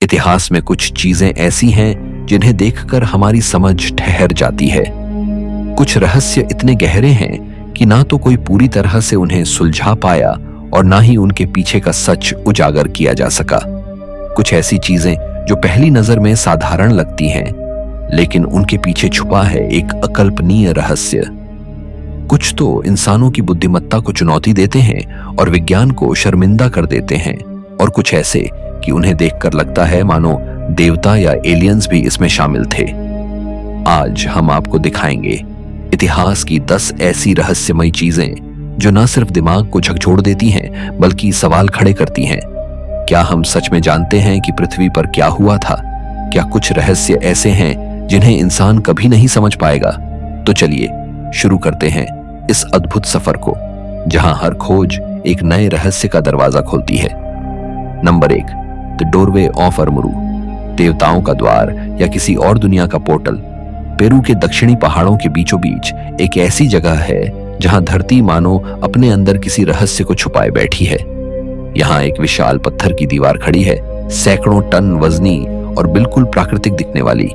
इतिहास में कुछ चीजें ऐसी हैं जिन्हें देखकर हमारी समझ ठहर जाती है। कुछ रहस्य इतने गहरे हैं कि ना तो कोई पूरी तरह से उन्हें सुलझा पाया और ना ही उनके पीछे का सच उजागर किया जा सका। कुछ ऐसी चीजें जो पहली नजर में साधारण लगती हैं, लेकिन उनके पीछे छुपा है एक अकल्पनीय रहस्य। कुछ तो इंसानों की बुद्धिमत्ता को चुनौती देते हैं और विज्ञान को शर्मिंदा कर देते हैं, और कुछ ऐसे कि उन्हें देखकर लगता है मानो देवता या एलियंस भी इसमें शामिल थे। आज हम आपको दिखाएंगे इतिहास की 10 ऐसी रहस्यमयी चीजें जो न सिर्फ दिमाग को झकझोर देती हैं बल्कि सवाल खड़े करती हैं। क्या हम सच में जानते हैं कि पृथ्वी पर क्या हुआ था? क्या कुछ रहस्य ऐसे हैं जिन्हें इंसान कभी नहीं समझ पाएगा? तो चलिए शुरू करते हैं इस अद्भुत सफर को, जहां हर खोज एक नए रहस्य का दरवाजा खोलती है। नंबर 1, द डोरवे ऑफ अर्मुरू, देवताओं का द्वार या किसी और दुनिया का पोर्टल। पेरू के दक्षिणी पहाड़ों के बीचों बीच एक ऐसी जगह है जहां धरती मानो अपने अंदर किसी रहस्य को छुपाए बैठी है। यहाँ एक विशाल पत्थर की दीवार खड़ी है, सैकड़ों टन वजनी और बिल्कुल प्राकृतिक दिखने वाली।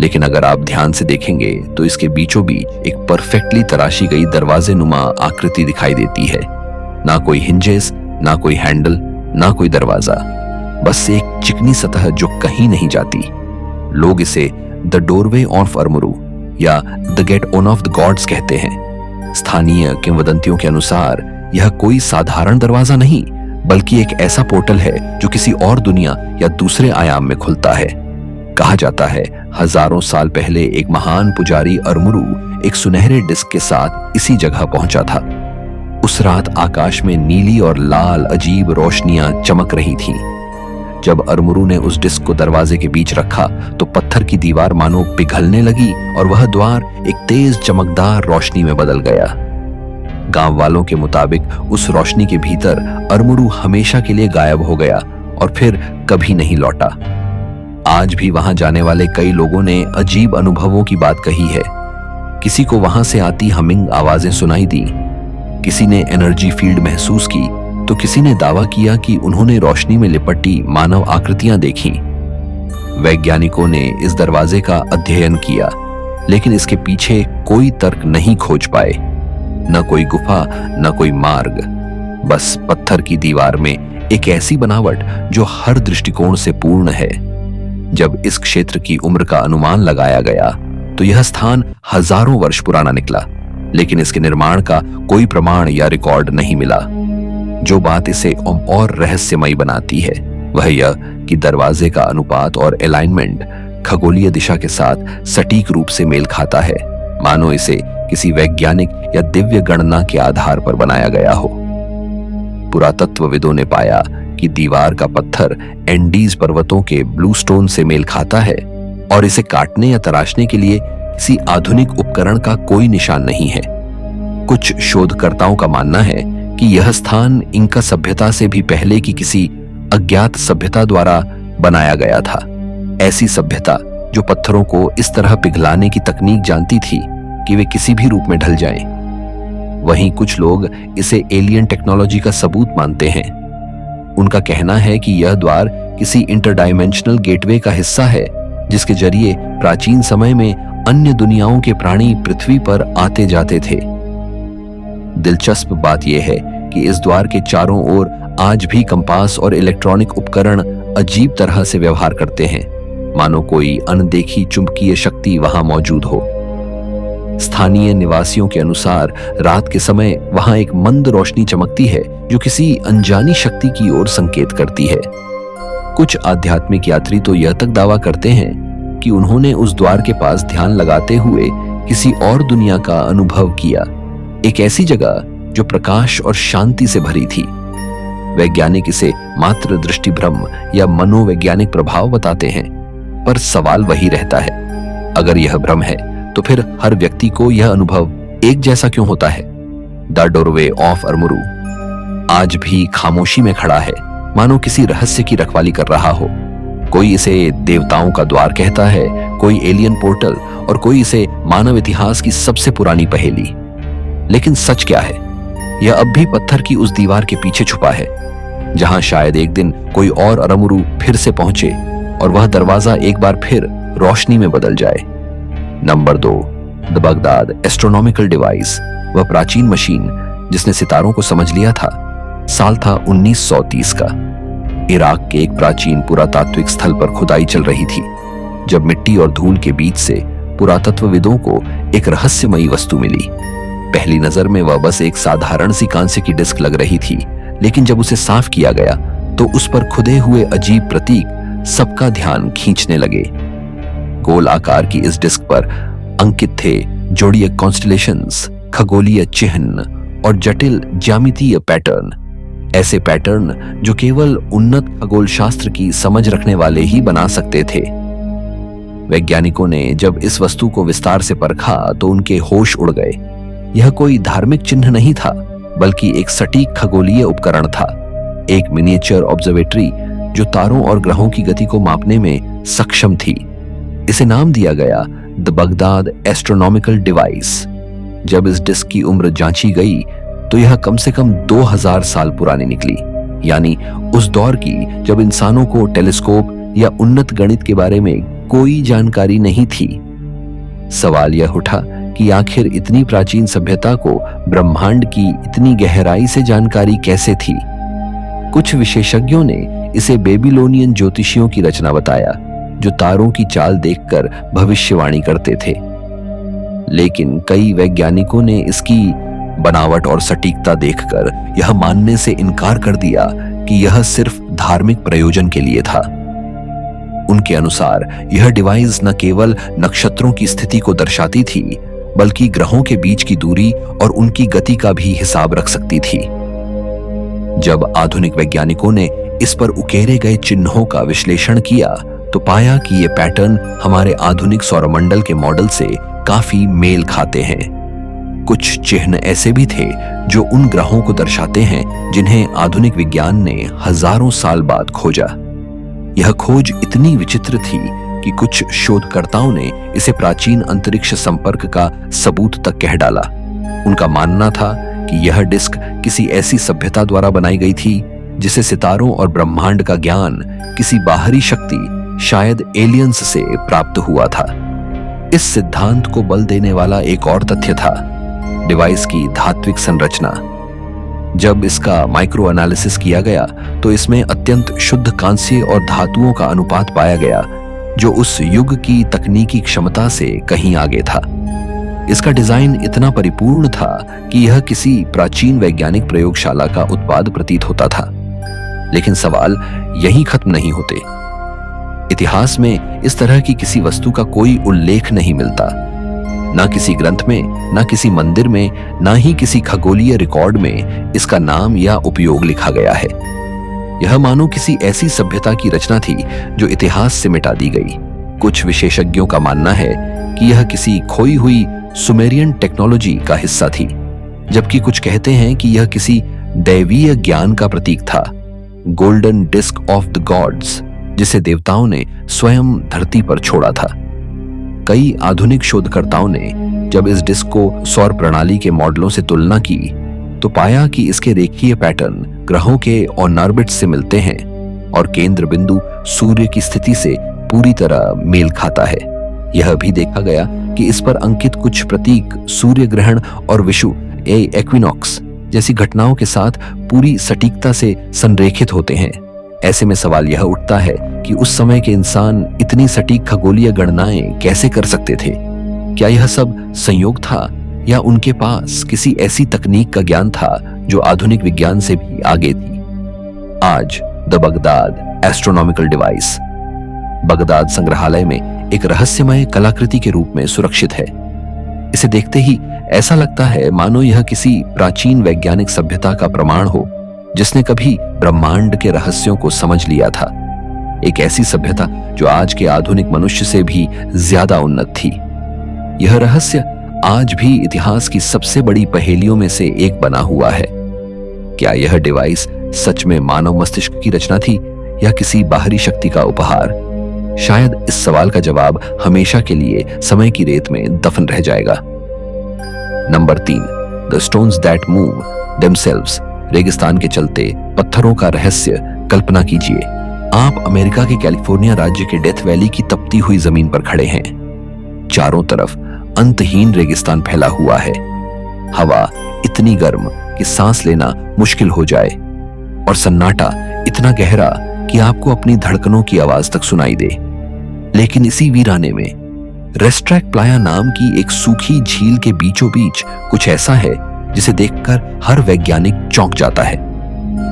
लेकिन अगर आप ध्यान से देखेंगे तो इसके बीचों बीच एक परफेक्टली तराशी गई दरवाजे नुमा आकृति दिखाई देती है। ना कोई हिंजेस, ना कोई हैंडल, ना कोई दरवाजा, बस एक चिकनी सतह जो कहीं नहीं जाती। लोग इसे द डोरवे ऑफ अर्मुरू या the get on off the God's कहते हैं। स्थानीय किंवदंतियों के अनुसार यह कोई साधारण दरवाजा नहीं, बल्कि एक ऐसा पोर्टल है जो किसी और दुनिया या दूसरे आयाम में खुलता है। कहा जाता है हजारों साल पहले एक महान पुजारी अर्मुरू एक सुनहरे डिस्क के साथ इसी जगह पहुंचा था। उस रात आकाश में नीली और लाल अजीब रोशनियां चमक रही थीं। जब अर्मुरू ने उस डिस्क को दरवाजे के बीच रखा तो पत्थर की दीवार मानो पिघलने लगी और वह द्वार एक तेज चमकदार रोशनी में बदल गया। गांव वालों के मुताबिक उस रोशनी के भीतर अर्मुरू हमेशा के लिए गायब हो गया और फिर कभी नहीं लौटा। आज भी वहां जाने वाले कई लोगों ने अजीब अनुभवों की बात कही है। किसी को वहां से आती हमिंग आवाजें सुनाई दी, किसी ने एनर्जी फील्ड महसूस की, तो किसी ने दावा किया कि उन्होंने रोशनी में लिपटी मानव आकृतियां देखी। वैज्ञानिकों ने इस दरवाजे का अध्ययन किया, लेकिन इसके पीछे कोई तर्क नहीं खोज पाए। न कोई गुफा, न कोई मार्ग, बस पत्थर की दीवार में एक ऐसी बनावट जो हर दृष्टिकोण से पूर्ण है। जब इस क्षेत्र की उम्र का अनुमान लगाया गया तो यह स्थान हजारों वर्ष पुराना निकला, लेकिन इसके निर्माण का कोई प्रमाण या रिकॉर्ड नहीं मिला। जो बात इसे और रहस्यमयी बनाती है वह यह कि दरवाजे का अनुपात और अलाइनमेंट खगोलीय दिशा के साथ सटीक रूप से मेल खाता है, मानो इसे किसी वैज्ञानिक या दिव्य गणना के आधार पर बनाया गया हो। पुरातत्वविदों ने पाया कि दीवार का पत्थर एंडीज पर्वतों के ब्लू स्टोन से मेल खाता है और इसे काटने या तराशने के लिए किसी आधुनिक उपकरण का कोई निशान नहीं है। कुछ शोधकर्ताओं का मानना है कि यह स्थान इंका सभ्यता से भी पहले की किसी अज्ञात सभ्यता द्वारा बनाया गया था। ऐसी सभ्यता जो पत्थरों को इस तरह पिघलाने की तकनीक जानती थी कि वे किसी भी रूप में ढल जाएं। वहीं कुछ लोग इसे एलियन टेक्नोलॉजी का सबूत मानते हैं। उनका कहना है कि यह द्वार किसी इंटरडायमेंशनल गेटवे का हिस्सा है, जिसके जरिए प्राचीन समय में अन्य दुनियाओं के प्राणी पृथ्वी पर आते जाते थे। दिलचस्प बात यह है कि इस द्वार के चारों ओर आज भी कंपास और इलेक्ट्रॉनिक उपकरण अजीब तरह से व्यवहार करते हैं, मानो कोई अनदेखी चुंबकीय शक्ति वहां मौजूद हो। स्थानीय निवासियों के अनुसार रात के समय वहां एक मंद रोशनी चमकती है जो किसी अनजानी शक्ति की ओर संकेत करती है। कुछ आध्यात्मिक यात्री तो यह तक दावा करते हैं कि उन्होंने उस द्वार के पास ध्यान लगाते हुए किसी और दुनिया का अनुभव किया, एक ऐसी जगह जो प्रकाश और शांति से भरी थी। वैज्ञानिक इसे मात्र दृष्टिभ्रम या मनोवैज्ञानिक प्रभाव बताते हैं, पर सवाल वही रहता है, अगर यह भ्रम है तो फिर हर व्यक्ति को यह अनुभव एक जैसा क्यों होता है? द डोरवे ऑफ अर्मुरू आज भी खामोशी में खड़ा है, मानो किसी रहस्य की रखवाली कर रहा हो। कोई इसे देवताओं का द्वार कहता है, कोई एलियन पोर्टल और कोई इसे मानव इतिहास की सबसे पुरानी पहेली। लेकिन सच क्या है? यह अब भी पत्थर की उस दीवार के पीछे छुपा है, जहां शायद एक दिन कोई और अर्मुरू फिर से पहुंचे और वह दरवाजा एक बार फिर रोशनी में बदल जाए। Number 2, the Baghdad astronomical device, वह प्राचीन मशीन जिसने सितारों को समझ लिया था। साल था 1930 का। इराक के एक प्राचीन पुरातात्विक स्थल पर खुदाई चल रही थी जब मिट्टी और धूल के बीच से पुरातत्वविदों को एक रहस्यमयी वस्तु मिली। पहली नजर में वह बस एक साधारण सी कांस्य की डिस्क लग रही थी, लेकिन जब उसे साफ किया गया तो उस पर खुदे हुए अजीब प्रतीक सबका ध्यान खींचने लगे। गोल आकार की इस डिस्क पर अंकित थे जोडिएक कॉन्स्टलेशंस, खगोलीय चिन्ह और जटिल ज्यामितीय पैटर्न। ऐसे पैटर्न जो केवल उन्नत खगोल शास्त्र की समझ रखने वाले ही बना सकते थे। वैज्ञानिकों ने जब इस वस्तु को विस्तार से परखा तो उनके होश उड़ गए। यह कोई धार्मिक चिन्ह नहीं था, बल्कि एक सटीक खगोलीय उपकरण था, एक मिनिएचर ऑब्जर्वेटरी जो तारों और ग्रहों की गति को मापने में सक्षम थी। इसे नाम दिया गया द बगदाद एस्ट्रोनॉमिकल डिवाइस। जब इस डिस्क की उम्र जांची गई तो यह कम से कम 2000 साल पुरानी निकली, यानी उस दौर की जब इंसानों को टेलीस्कोप या उन्नत गणित के बारे में कोई जानकारी नहीं थी। सवाल यह उठा कि आखिर इतनी प्राचीन सभ्यता को ब्रह्मांड की इतनी गहराई से जानकारी कैसे थी। कुछ विशेषज्ञों ने इसे बेबीलोनियन ज्योतिषियों की रचना बताया, जो तारों की चाल देखकर भविष्यवाणी करते थे। लेकिन कई वैज्ञानिकों ने इसकी बनावट और सटीकता देखकर यह मानने से इनकार कर दिया कि यह सिर्फ धार्मिक प्रयोजन के लिए था। उनके अनुसार यह डिवाइस न केवल नक्षत्रों की स्थिति को दर्शाती थी, बल्कि ग्रहों के बीच की दूरी और उनकी गति का भी हिसाब रख सकती थी। जब आधुनिक वैज्ञानिकों ने इस पर उकेरे गए चिन्हों का विश्लेषण किया तो पाया कि ये पैटर्न हमारे आधुनिक सौरमंडल के मॉडल से काफी मेल खाते हैं। कुछ चिन्ह ऐसे भी थे जो उन ग्रहों को दर्शाते हैं जिन्हें आधुनिक विज्ञान ने हजारों साल बाद खोजा। यह खोज इतनी विचित्र थी कि कुछ शोधकर्ताओं ने इसे प्राचीन अंतरिक्ष संपर्क का सबूत तक कह डाला। उनका मानना था कि यह डिस्क किसी ऐसी सभ्यता द्वारा बनाई गई थी जिसे सितारों और ब्रह्मांड का ज्ञान किसी बाहरी शक्ति, शायद एलियंस से प्राप्त हुआ था। इस सिद्धांत को बल देने वाला एक और तथ्य था, डिवाइस की धात्विक संरचना। जब इसका माइक्रो एनालिसिस किया गया तो इसमें अत्यंत शुद्ध कांस्य और धातुओं का अनुपात पाया गया, जो उस युग की तकनीकी क्षमता से कहीं आगे था। इसका डिजाइन इतना परिपूर्ण था कि यह किसी प्राचीन वैज्ञानिक प्रयोगशाला का उत्पाद प्रतीत होता था। लेकिन सवाल यहीं खत्म नहीं होते। इतिहास में इस तरह की किसी वस्तु का कोई उल्लेख नहीं मिलता, ना किसी ग्रंथ में, ना किसी मंदिर में, ना ही किसी खगोलीय रिकॉर्ड में इसका नाम या उपयोग लिखा गया है। यह मानो किसी ऐसी सभ्यता की रचना थी जो इतिहास से मिटा दी गई। कुछ विशेषज्ञों का मानना है कि यह किसी खोई हुई सुमेरियन टेक्नोलॉजी का हिस्सा थी, जबकि कुछ कहते हैं कि यह किसी दैवीय ज्ञान का प्रतीक था, golden disc of the gods, जिसे देवताओं ने स्वयं धरती पर छोड़ा था। कई आधुनिक शोधकर्ताओं ने जब इस डिस्क को सौर प्रणाली के मॉडलों से तुलना की तो पाया कि इसके रेखीय पैटर्न ग्रहों के ऑन ऑर्बिट से मिलते हैं और केंद्र बिंदु सूर्य की स्थिति से पूरी तरह मेल खाता है। यह भी देखा गया कि इस पर अंकित कुछ प्रतीक सूर्य ग्रहण और विषु एक्विनॉक्स जैसी घटनाओं के साथ पूरी सटीकता से संरेखित होते हैं। ऐसे में सवाल यह उठता है कि उस समय के इंसान इतनी सटीक खगोलीय गणनाएं कैसे कर सकते थे? क्या यह सब संयोग था या उनके पास किसी ऐसी तकनीक का ज्ञान था जो आधुनिक विज्ञान से भी आगे थी? आज the Baghdad astronomical device Baghdad संग्रहालय में एक रहस्यमय कलाकृति के रूप में सुरक्षित है। इसे देखते ही ऐसा लगता है मानो यह किसी प्राचीन वैज्ञानिक सभ्यता का प्रमाण हो जिसने कभी ब्रह्मांड के रहस्यों को समझ लिया था। एक ऐसी सभ्यता जो आज के आधुनिक मनुष्य से भी ज्यादा उन्नत थी। यह रहस्य आज भी इतिहास की सबसे बड़ी पहेलियों में से एक बना हुआ है। क्या यह डिवाइस सच में मानव मस्तिष्क की रचना थी या किसी बाहरी शक्ति का उपहार? शायद इस सवाल का जवाब हमेशा के लिए समय की रेत में दफन रह जाएगा। Number 3, the stones that move themselves, रेगिस्तान के चलते पत्थरों का रहस्य। कल्पना कीजिए, आप अमेरिका के कैलिफोर्निया राज्य के डेथ वैली की तपती हुई जमीन पर खड़े हैं। चारों तरफ अंतहीन रेगिस्तान फैला हुआ है। हवा इतनी गर्म कि सांस लेना मुश्किल हो जाए और सन्नाटा इतना गहरा कि आपको अपनी धड़कनों की आवाज तक सुनाई दे। लेकिन इसी वीराने में रेस्ट्रैक प्लाया नाम की एक सूखी झील के बीचों बीच कुछ ऐसा है जिसे देखकर हर वैज्ञानिक चौंक जाता है।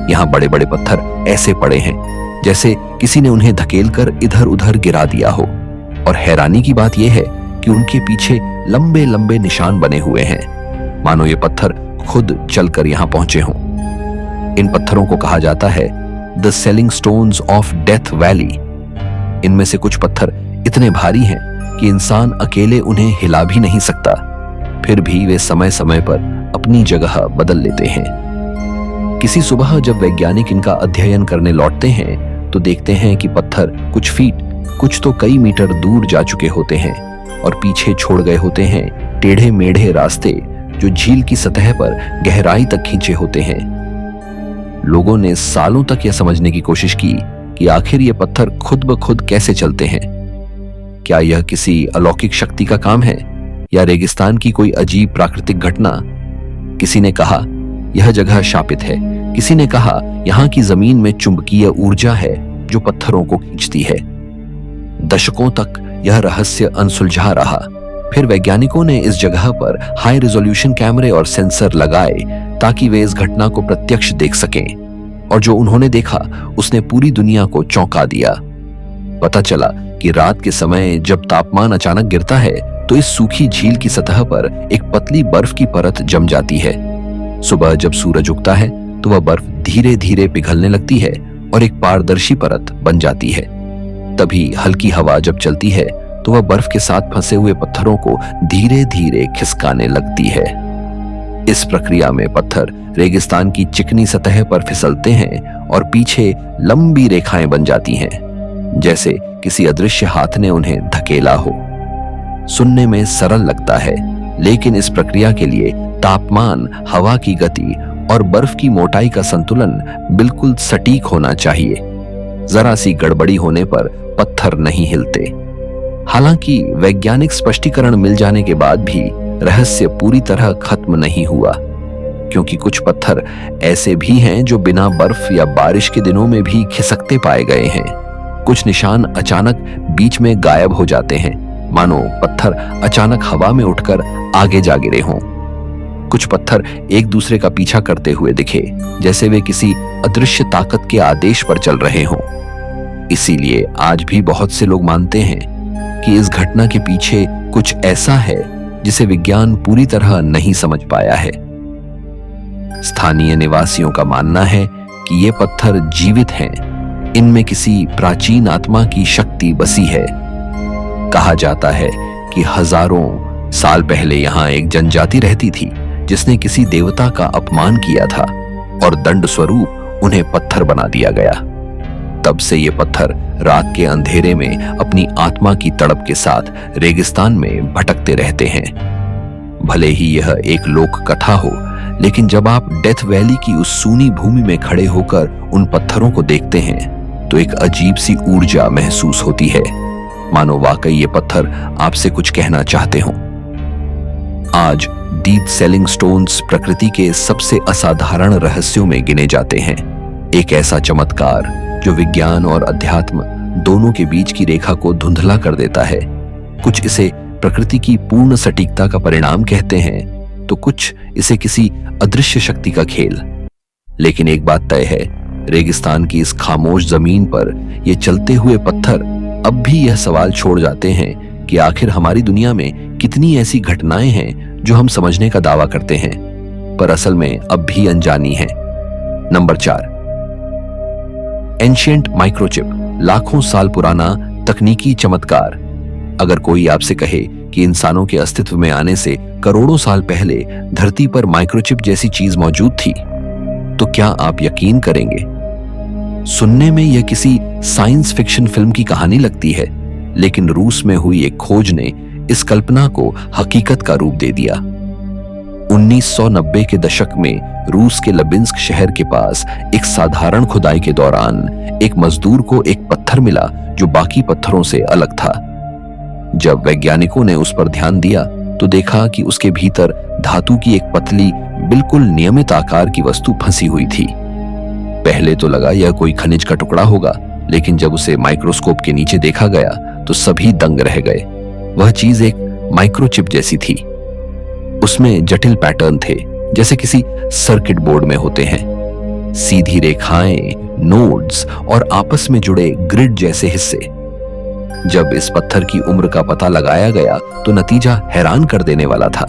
यहाँ बड़े बड़े पत्थर ऐसे पड़े हैं जैसे किसी ने उन्हें धकेलकर इधर उधर गिरा दिया हो, और हैरानी की बात यह है कि उनके पीछे लंबे लंबे निशान बने हुए हैं, मानो ये पत्थर खुद चलकर यहाँ पहुंचे हों। इन पत्थरों को कहा जाता है the selling stones of death valley. इनमें से कुछ पत्थर इतने भारी हैं कि इंसान अकेले उन्हें हिला भी नहीं सकता, फिर भी वे समय समय पर अपनी जगह बदल लेते हैं। किसी सुबह जब वैज्ञानिक इनका अध्ययन करने लौटते हैं तो देखते हैं कि पत्थर कुछ फीट, कुछ तो कई मीटर दूर जा चुके होते हैं और पीछे छोड़ गए होते हैं टेढ़े मेढ़े रास्ते जो झील की सतह पर गहराई तक खींचे होते हैं। लोगों ने सालों तक यह समझने की कोशिश की कि आखिर ये पत्थर खुद ब खुद कैसे चलते हैं। क्या यह किसी अलौकिक शक्ति का काम है या रेगिस्तान की कोई अजीब प्राकृतिक घटना? किसी ने कहा यह जगह शापित है, किसी ने कहा यहाँ की जमीन में चुंबकीय ऊर्जा है जो पत्थरों को खींचती है। दशकों तक यह रहस्य अनसुलझा रहा। फिर वैज्ञानिकों ने इस जगह पर हाई रेजोल्यूशन कैमरे और सेंसर लगाए ताकि वे इस घटना को प्रत्यक्ष देख सकें, और जो उन्होंने देखा उसने पूरी दुनिया को चौंका दिया। पता चला कि रात के समय जब तापमान अचानक गिरता है तो इस सूखी झील की सतह पर एक पतली बर्फ की परत जम जाती है। सुबह जब सूरज उगता है तो वह बर्फ धीरे धीरे पिघलने लगती है और एक पारदर्शी परत बन जाती है। तभी हल्की हवा जब चलती है तो वह बर्फ के साथ फंसे हुए पत्थरों को धीरे धीरे खिसकाने लगती है। इस प्रक्रिया में पत्थर रेगिस्तान की चिकनी सतह पर फिसलते हैं और पीछे लंबी रेखाएं बन जाती हैं, जैसे किसी अदृश्य हाथ ने उन्हें धकेला हो। सुनने में सरल लगता है, लेकिन इस प्रक्रिया के लिए तापमान, हवा की गति और बर्फ की मोटाई का संतुलन बिल्कुल सटीक होना चाहिए। जरा सी गड़बड़ी होने पर पत्थर नहीं हिलते। हालांकि वैज्ञानिक स्पष्टीकरण मिल जाने के बाद भी रहस्य पूरी तरह खत्म नहीं हुआ, क्योंकि कुछ पत्थर ऐसे भी हैं जो बिना बर्फ या बारिश के दिनों में भी खिसकते पाए गए हैं। कुछ निशान अचानक बीच में गायब हो जाते हैं, मानो पत्थर अचानक हवा में उठकर आगे जा गिरे हों। कुछ पत्थर एक दूसरे का पीछा करते हुए दिखे, जैसे वे किसी अदृश्य ताकत के आदेश पर चल रहे हों। इसीलिए आज भी बहुत से लोग मानते हैं कि इस घटना के पीछे कुछ ऐसा है जिसे विज्ञान पूरी तरह नहीं समझ पाया है। स्थानीय निवासियों का मानना है कि ये पत्थर जीवित हैं, इनमें किसी प्राचीन आत्मा की शक्ति बसी है। कहा जाता है कि हजारों साल पहले यहाँ एक जनजाति रहती थी जिसने किसी देवता का अपमान किया था और दंड स्वरूप उन्हें पत्थर बना दिया गया। तब से ये पत्थर रात के अंधेरे में अपनी आत्मा की तड़प के साथ रेगिस्तान में भटकते रहते हैं। भले ही यह एक लोक कथा हो, लेकिन जब आप डेथ वैली की उस सूनी भूमि में खड़े होकर उन पत्थरों को देखते हैं तो एक अजीब सी ऊर्जा महसूस होती है, मानो वाकई ये पत्थर आपसे कुछ कहना चाहते हों। आज दीप सेलिंग स्टोन्स प्रकृति के सबसे असाधारण रहस्यों में गिने जाते हैं। एक ऐसा चमत्कार जो विज्ञान और अध्यात्म दोनों के बीच की रेखा को धुंधला कर देता है। कुछ इसे प्रकृति की पूर्ण सटीकता का परिणाम कहते हैं, तो कुछ इसे किसी अदृश्य शक्ति का खेल। लेकिन एक बात तय है, रेगिस्तान की इस खामोश जमीन पर ये चलते हुए पत्थर अब भी यह सवाल छोड़ जाते हैं कि आखिर हमारी दुनिया में कितनी ऐसी घटनाएं हैं जो हम समझने का दावा करते हैं, पर असल में अब भी अनजानी है। नंबर 4, एंशिएंट माइक्रोचिप, लाखों साल पुराना तकनीकी चमत्कार। अगर कोई आपसे कहे कि इंसानों के अस्तित्व में आने से करोड़ों साल पहले धरती पर माइक्रोचिप जैसी चीज मौजूद थी, तो क्या आप यकीन करेंगे? सुनने में यह किसी साइंस फिक्शन फिल्म की कहानी लगती है, लेकिन रूस में हुई एक खोज ने इस कल्पना को हकीकत का रूप दे दिया। 1990 के दशक में रूस के लबिंस्क शहर के पास एक साधारण खुदाई के दौरान एक मजदूर को एक पत्थर मिला जो बाकी पत्थरों से अलग था। जब वैज्ञानिकों ने उस पर ध्यान दिया तो देखा कि उसके भीतर धातु की एक पतली, बिल्कुल नियमित आकार की वस्तु फंसी हुई थी। पहले तो लगा यह कोई खनिज का टुकड़ा होगा, लेकिन जब उसे माइक्रोस्कोप के नीचे देखा गया तो सभी दंग रह गए। वह चीज एक माइक्रोचिप जैसी थी। उसमें जटिल पैटर्न थे, जैसे किसी सर्किट बोर्ड में होते हैं। सीधी रेखाएं, नोड्स और आपस में जुड़े ग्रिड जैसे हिस्से। जब इस पत्थर की उम्र का पता लगाया गया तो नतीजा हैरान कर देने वाला था।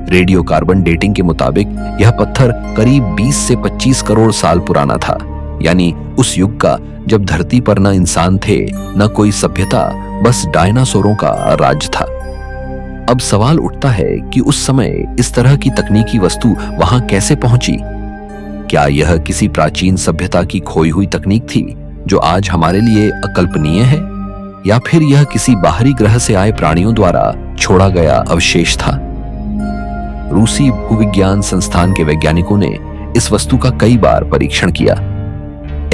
रेडियो कार्बन डेटिंग के मुताबिक यह पत्थर करीब 20 से 25 करोड़ साल पुराना था, यानी उस युग का जब धरती पर न इंसान थे न कोई सभ्यता, बस डायनासोरों का राज था। अब सवाल उठता है कि उस समय इस तरह की तकनीकी वस्तु वहां कैसे पहुंची? क्या यह किसी प्राचीन सभ्यता की खोई हुई तकनीक थी जो आज हमारे लिए अकल्पनीय है, या फिर यह किसी बाहरी ग्रह से आए प्राणियों द्वारा छोड़ा गया अवशेष था? रूसी भूविज्ञान संस्थान के वैज्ञानिकों ने इस वस्तु का कई बार परीक्षण किया।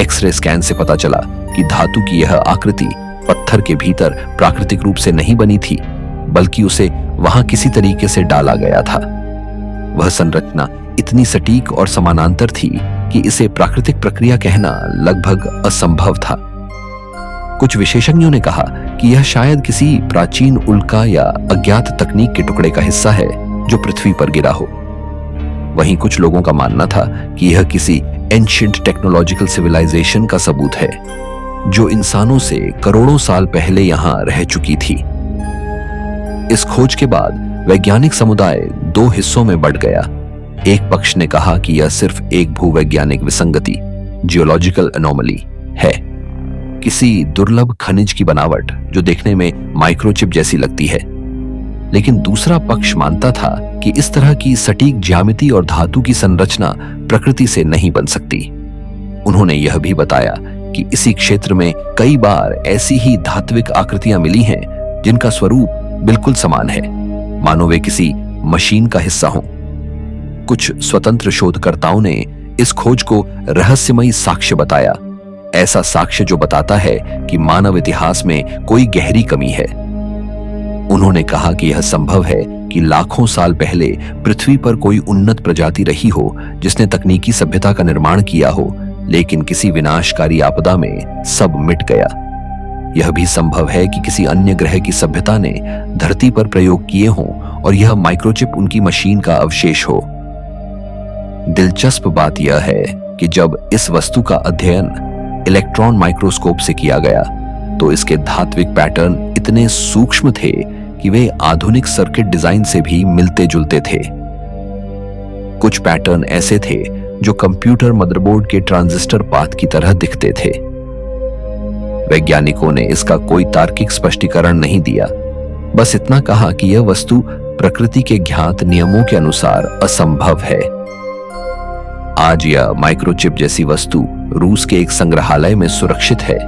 एक्सरे स्कैन से पता चला कि धातु की यह आकृति पत्थर के भीतर प्राकृतिक रूप से नहीं बनी थी, बल्कि उसे वहां किसी तरीके से डाला गया था। वह संरचना इतनी सटीक और समानांतर थी कि इसे प्राकृतिक प्रक्रिया कहना लगभग असंभव था। कुछ विशेषज्ञों ने कहा कि यह शायद किसी प्राचीन उल्का या अज्ञात तकनीक के टुकड़े का हिस्सा है जो पृथ्वी पर गिरा हो। वहीं कुछ लोगों का मानना था कि यह किसी एंशिएंट टेक्नोलॉजिकल सिविलाइजेशन का सबूत है जो इंसानों से करोड़ों साल पहले यहां रह चुकी थी। इस खोज के बाद वैज्ञानिक समुदाय दो हिस्सों में बंट गया। एक पक्ष ने कहा कि यह सिर्फ एक भूवैज्ञानिक विसंगति, जियोलॉजिकल एनोमली है, किसी दुर्लभ खनिज की बनावट जो देखने में माइक्रोचिप जैसी लगती है। लेकिन दूसरा पक्ष मानता था कि इस तरह की सटीक ज्यामिति और धातु की संरचना प्रकृति से नहीं बन सकती। उन्होंने यह भी बताया कि इसी क्षेत्र में कई बार ऐसी ही धात्विक आकृतियां मिली हैं जिनका स्वरूप बिल्कुल समान है, मानो वे किसी मशीन का हिस्सा हों। कुछ स्वतंत्र शोधकर्ताओं ने इस खोज को रहस्यमयी साक्ष्य बताया, ऐसा साक्ष्य जो बताता है कि मानव इतिहास में कोई गहरी कमी है। उन्होंने कहा कि यह संभव है कि लाखों साल पहले पृथ्वी पर कोई उन्नत प्रजाति रही हो जिसने तकनीकी सभ्यता का निर्माण किया हो, लेकिन किसी विनाशकारी आपदा में सब मिट गया। यह भी संभव है कि किसी अन्य ग्रह की सभ्यता ने धरती पर प्रयोग किए हों और यह माइक्रोचिप उनकी मशीन का अवशेष हो। दिलचस्प बात यह है कि जब इस वस्तु का अध्ययन इलेक्ट्रॉन माइक्रोस्कोप से किया गया तो इसके धात्विक पैटर्न इतने सूक्ष्म थे कि वे आधुनिक सर्किट डिजाइन से भी मिलते जुलते थे। कुछ पैटर्न ऐसे थे जो कंप्यूटर मदरबोर्ड के ट्रांजिस्टर पाथ की तरह दिखते थे। वैज्ञानिकों ने इसका कोई तार्किक स्पष्टीकरण नहीं दिया, बस इतना कहा कि यह वस्तु प्रकृति के ज्ञात नियमों के अनुसार असंभव है। आज यह माइक्रोचिप जैसी वस्तु रूस के एक संग्रहालय में सुरक्षित है,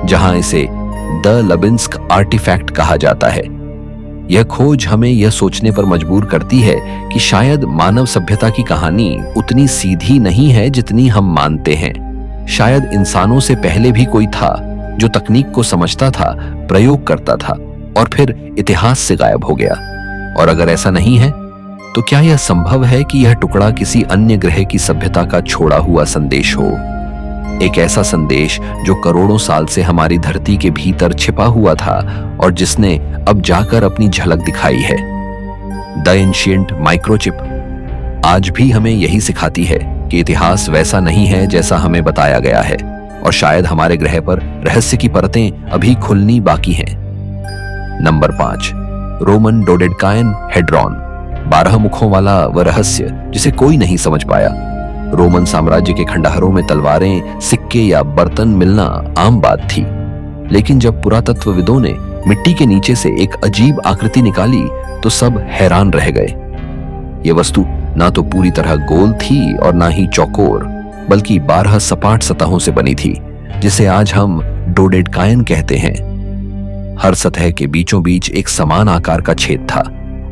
जहां इसे द लबिंस्क आर्टिफैक्ट कहा जाता है। यह खोज हमें यह सोचने पर मजबूर करती है कि शायद मानव सभ्यता की कहानी उतनी सीधी नहीं है जितनी हम मानते हैं। शायद इंसानों से पहले भी कोई था जो तकनीक को समझता था, प्रयोग करता था और फिर इतिहास से गायब हो गया। और अगर ऐसा नहीं है तो क्या यह संभव है कि यह टुकड़ा किसी अन्य ग्रह की सभ्यता का छोड़ा हुआ संदेश हो, एक ऐसा संदेश जो करोड़ों साल से हमारी धरती के भीतर छिपा हुआ था और जिसने अब जाकर अपनी झलक दिखाई है। द एंशिएंट माइक्रोचिप आज भी हमें यही सिखाती है कि इतिहास वैसा नहीं है जैसा हमें बताया गया है, और शायद हमारे ग्रह पर रहस्य की परतें अभी खुलनी बाकी हैं। नंबर 5, रोमन डोडेकायन हेड्रॉन, 12 मुखों वाला वह रहस्य जिसे कोई नहीं समझ पाया। रोमन साम्राज्य के खंडहरों में तलवारें, सिक्के या बर्तन मिलना आम बात थी, लेकिन जब पुरातत्वविदों ने मिट्टी के नीचे से एक अजीब आकृति निकाली तो सब हैरान रह गए। यह वस्तु ना तो पूरी तरह गोल थी और ना ही चौकोर, बल्कि 12 सपाट सतहों से बनी थी, जिसे आज हम डोडेकायन कहते हैं। हर सतह के बीचों बीच एक समान आकार का छेद था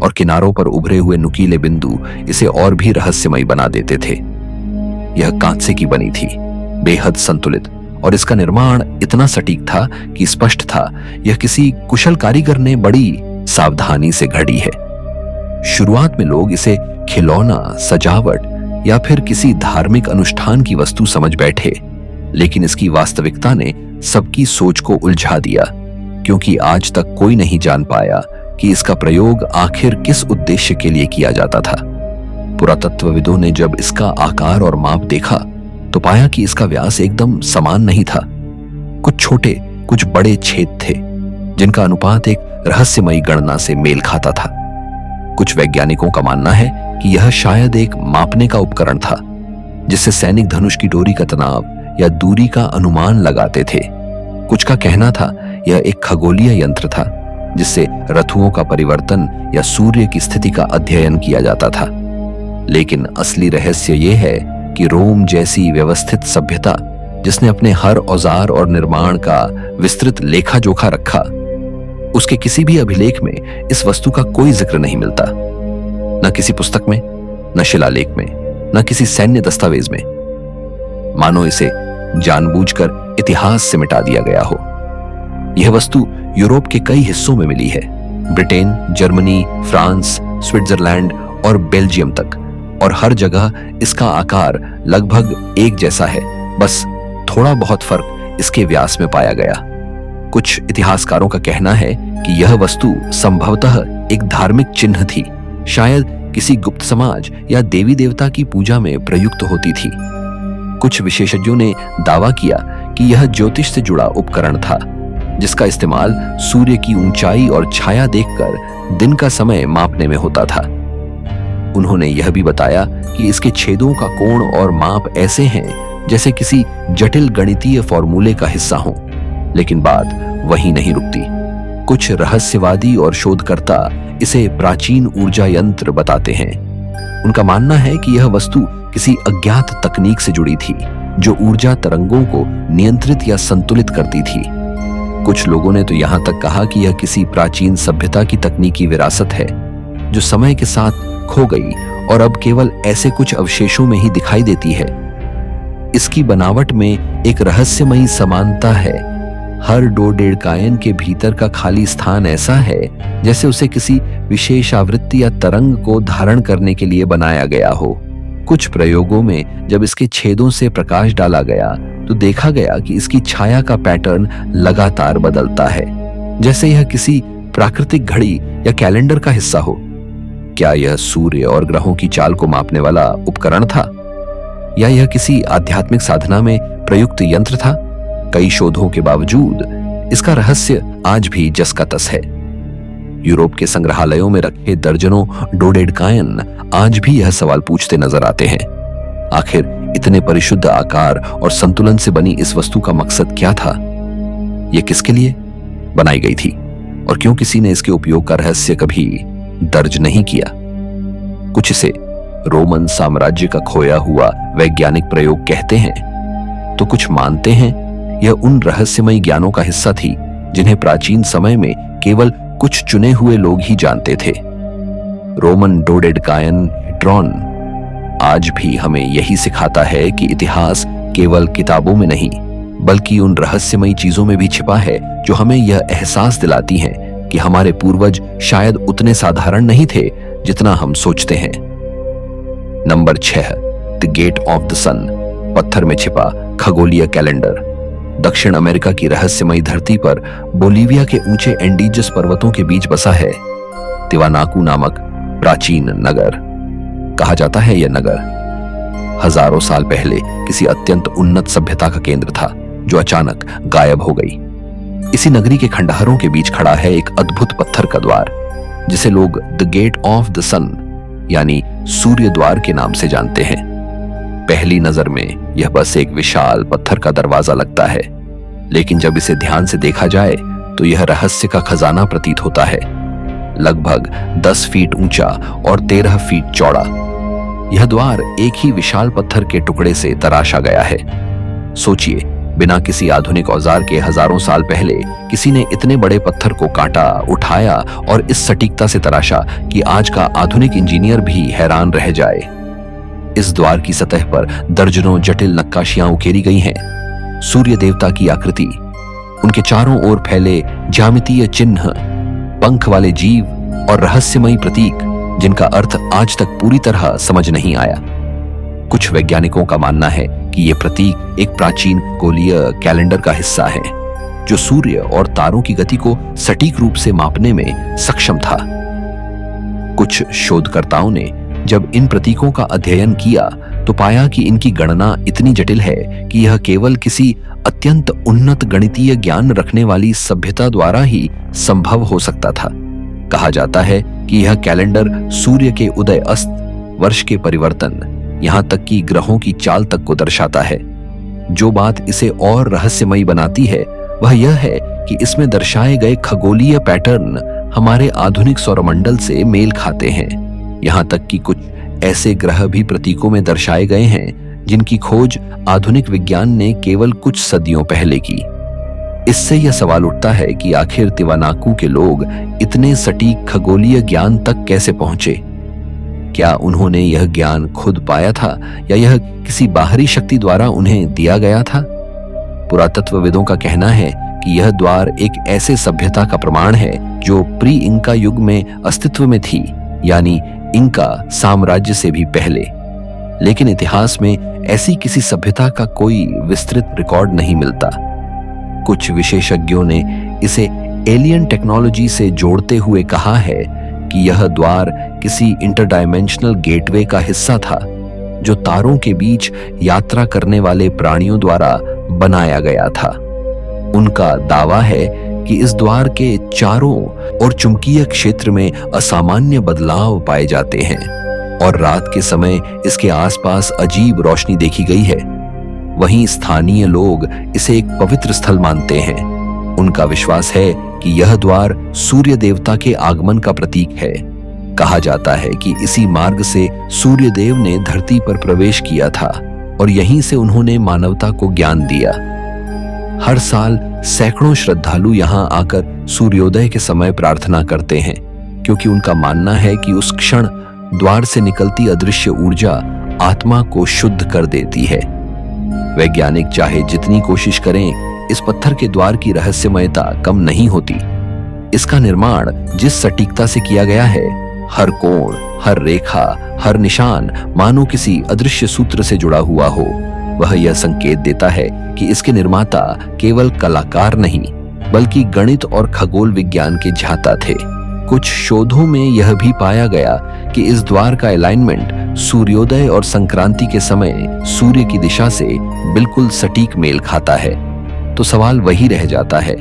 और किनारों पर उभरे हुए नुकीले बिंदु इसे और भी रहस्यमयी बना देते थे। यह कांसे की बनी थी, बेहद संतुलित, और इसका निर्माण इतना सटीक था कि स्पष्ट था यह किसी कुशल कारीगर ने बड़ी सावधानी से घड़ी है। शुरुआत में लोग इसे खिलौना, सजावट या फिर किसी धार्मिक अनुष्ठान की वस्तु समझ बैठे, लेकिन इसकी वास्तविकता ने सबकी सोच को उलझा दिया, क्योंकि आज तक कोई नहीं जान पाया कि इसका प्रयोग आखिर किस उद्देश्य के लिए किया जाता था। पुरातत्वविदों ने जब इसका आकार और माप देखा तो पाया कि इसका व्यास एकदम समान नहीं था। कुछ छोटे, कुछ बड़े छेद थे, जिनका अनुपात एक रहस्यमयी गणना से मेल खाता था। कुछ वैज्ञानिकों का मानना है कि यह शायद एक मापने का उपकरण था, जिससे सैनिक धनुष की डोरी का तनाव या दूरी का अनुमान लगाते थे। कुछ का कहना था यह एक खगोलीय यंत्र था, जिससे रथुओं का परिवर्तन या सूर्य की स्थिति का अध्ययन किया जाता था। लेकिन असली रहस्य यह है कि रोम जैसी व्यवस्थित सभ्यता, जिसने अपने हर औजार और निर्माण का विस्तृत लेखा जोखा रखा, उसके किसी भी अभिलेख में इस वस्तु का कोई जिक्र नहीं मिलता। न किसी पुस्तक में, न शिलालेख में, न किसी सैन्य दस्तावेज में। मानो इसे जानबूझकर इतिहास से मिटा दिया गया हो। यह वस्तु यूरोप के कई हिस्सों में मिली है, ब्रिटेन, जर्मनी, फ्रांस, स्विट्जरलैंड और बेल्जियम तक, और हर जगह इसका आकार लगभग एक जैसा है, बस थोड़ा बहुत फर्क इसके व्यास में पाया गया। कुछ इतिहासकारों का कहना है कि यह वस्तु संभवतः एक धार्मिक चिन्ह थी, शायद किसी गुप्त समाज या देवी देवता की पूजा में प्रयुक्त होती थी। कुछ विशेषज्ञों ने दावा किया कि यह ज्योतिष से जुड़ा उपकरण था, जिसका इस्तेमाल सूर्य की ऊंचाई और छाया देखकर दिन का समय मापने में होता था। उन्होंने यह भी बताया कि इसके छेदों का कोण और माप ऐसे हैं जैसे किसी जटिल गणितीय फॉर्मूले का हिस्सा हो। लेकिन बात वहीं नहीं रुकती। कुछ रहस्यवादी और शोधकर्ता इसे प्राचीन ऊर्जा यंत्र बताते हैं। उनका मानना है कि यह वस्तु किसी अज्ञात तकनीक से जुड़ी थी, जो ऊर्जा तरंगों को नियंत्रित या संतुलित करती थी। कुछ लोगों ने तो यहां तक कहा कि यह किसी प्राचीन सभ्यता की तकनीकी विरासत है, जो समय के साथ खो गई और अब केवल ऐसे कुछ अवशेषों में ही दिखाई देती है। इसकी बनावट में एक रहस्यमयी समानता है। हर डोडेकायन के भीतर का खाली स्थान ऐसा है जैसे उसे किसी विशेष आवृत्ति या तरंग को धारण करने के लिए बनाया गया हो। कुछ प्रयोगों में जब इसके छेदों से प्रकाश डाला गया तो देखा गया कि इसकी छाया का पैटर्न लगातार बदलता है, जैसे यह किसी प्राकृतिक घड़ी या कैलेंडर का हिस्सा हो। क्या यह सूर्य और ग्रहों की चाल को मापने वाला उपकरण था, या यह किसी आध्यात्मिक साधना में प्रयुक्त यंत्र था? कई शोधों के बावजूद इसका रहस्य आज भी जस का तस है। यूरोप के संग्रहालयों में रखे दर्जनों डोडेकायन आज भी यह सवाल पूछते नजर आते हैं, आखिर इतने परिशुद्ध आकार और संतुलन से बनी इस वस्तु का मकसद क्या था? यह किसके लिए बनाई गई थी, और क्यों किसी ने इसके उपयोग का रहस्य कभी दर्ज नहीं किया? कुछ इसे रोमन साम्राज्य का खोया हुआ वैज्ञानिक प्रयोग कहते हैं, तो कुछ मानते हैं यह उन रहस्यमयी ज्ञानों का हिस्सा थी जिन्हें प्राचीन समय में केवल कुछ चुने हुए लोग ही जानते थे। रोमन डोडेकायन हेड्रॉन आज भी हमें यही सिखाता है कि इतिहास केवल किताबों में नहीं, बल्कि उन रहस्यमयी चीजों में भी छिपा है, जो हमें यह एहसास दिलाती हैं कि हमारे पूर्वज शायद उतने साधारण नहीं थे जितना हम सोचते हैं। Number 6, the gate of the sun, पत्थर में छिपा खगोलीय कैलेंडर। दक्षिण अमेरिका की रहस्यमयी धरती पर बोलीविया के ऊंचे एंडीजस पर्वतों के बीच बसा है तिवानाकू नामक प्राचीन नगर। कहा जाता है यह नगर हजारों साल पहले किसी अत्यंत उन्नत सभ्यता का केंद्र था, जो अचानक गायब हो गई। इसी नगरी के खंडहरों के बीच खड़ा है एक अद्भुत पत्थर का द्वार, जिसे लोग द गेट ऑफ द सन यानी सूर्य द्वार के नाम से जानते हैं। पहली नजर में यह बस एक विशाल पत्थर का दरवाजा लगता है, लेकिन जब इसे ध्यान से देखा जाए तो यह रहस्य का खजाना प्रतीत होता है। लगभग 10 फीट ऊंचा और 13 फीट चौड़ा, यह द्वार एक ही विशाल पत्थर के टुकड़े से तराशा गया है। सोचिए, बिना किसी आधुनिक औजार के हजारों साल पहले किसी ने इतने बड़े पत्थर को काटा, उठाया और इस सटीकता से तराशा कि आज का आधुनिक इंजीनियर भी हैरान रह जाए। इस द्वार की सतह पर दर्जनों जटिल नक्काशियां उकेरी गई हैं। सूर्य देवता की आकृति, उनके चारों ओर फैले ज्यामितीय चिन्ह, पंख वाले जीव और रहस्यमयी प्रतीक जिनका अर्थ आज तक पूरी तरह समझ नहीं आया। कुछ वैज्ञानिकों का मानना है कि यह प्रतीक एक प्राचीन खगोलीय कैलेंडर का हिस्सा है जो सूर्य और तारों की गति को सटीक रूप से मापने में सक्षम था। कुछ शोधकर्ताओं ने जब इन प्रतीकों का अध्ययन किया तो पाया कि इनकी गणना इतनी जटिल है कि यह केवल किसी अत्यंत उन्नत गणितीय ज्ञान रखने वाली सभ्यता द्वारा ही संभव हो सकता था। कहा जाता है कि यह कैलेंडर सूर्य के उदय अस्त, वर्ष के परिवर्तन, यहां तक कि ग्रहों की चाल तक को दर्शाता है। जो बात इसे और रहस्यमयी बनाती है वह यह है कि इसमें दर्शाए गए खगोलीय पैटर्न हमारे आधुनिक सौरमंडल से मेल खाते हैं। यहां तक कि कुछ ऐसे ग्रह भी प्रतीकों में दर्शाए गए हैं जिनकी खोज आधुनिक विज्ञान ने केवल कुछ सदियों पहले की। इससे यह सवाल उठता है कि आखिर तिवानाकू के लोग इतने सटीक खगोलीय ज्ञान तक कैसे पहुंचे। क्या उन्होंने यह ज्ञान खुद पाया था या यह किसी बाहरी शक्ति द्वारा उन्हें दिया गया था? पुरातत्वविदों का कहना है कि यह द्वार एक ऐसे सभ्यता का प्रमाण है जो प्री इंका युग में अस्तित्व में थी, यानी इंका साम्राज्य से भी पहले। लेकिन इतिहास में ऐसी किसी सभ्यता का कोई विस्तृत रिकॉर्ड नहीं मिलता। कुछ विशेषज्ञों ने इसे एलियन टेक्नोलॉजी से जोड़ते हुए कहा है कि यह द्वार किसी इंटरडायमेंशनल गेटवे का हिस्सा था जो तारों के बीच यात्रा करने वाले प्राणियों द्वारा बनाया गया था। उनका दावा है कि इस द्वार के चारों ओर चुंबकीय क्षेत्र में असामान्य बदलाव पाए जाते हैं और रात के समय इसके आसपास अजीब रोशनी देखी गई है। वहीं स्थानीय लोग इसे एक पवित्र स्थल मानते हैं। उनका विश्वास है कि यह द्वार सूर्य देवता के आगमन का प्रतीक है। कहा जाता है कि इसी मार्ग से सूर्य देव ने धरती पर प्रवेश किया था और यहीं से उन्होंने मानवता को ज्ञान दिया। हर साल सैकड़ों श्रद्धालु यहां आकर सूर्योदय के समय प्रार्थना करते हैं क्योंकि उनका मानना है कि उस क्षण द्वार से निकलती अदृश्य ऊर्जा आत्मा को शुद्ध कर देती है। वैज्ञानिक चाहे जितनी कोशिश करें, इस पत्थर के द्वार की रहस्यमयता कम नहीं होती। इसका निर्माण जिस सटीकता से किया गया है, हर कोण, हर रेखा, हर निशान मानो किसी अदृश्य सूत्र से जुड़ा हुआ हो, वह यह संकेत देता है कि इसके निर्माता केवल कलाकार नहीं बल्कि गणित और खगोल विज्ञान के ज्ञाता थे। कुछ शोधों में यह भी पाया गया कि इस द्वार का अलाइनमेंट सूर्योदय और संक्रांति के समय सूर्य की दिशा से बिल्कुल सटीक मेल खाता है। तो सवाल वही रह जाता है,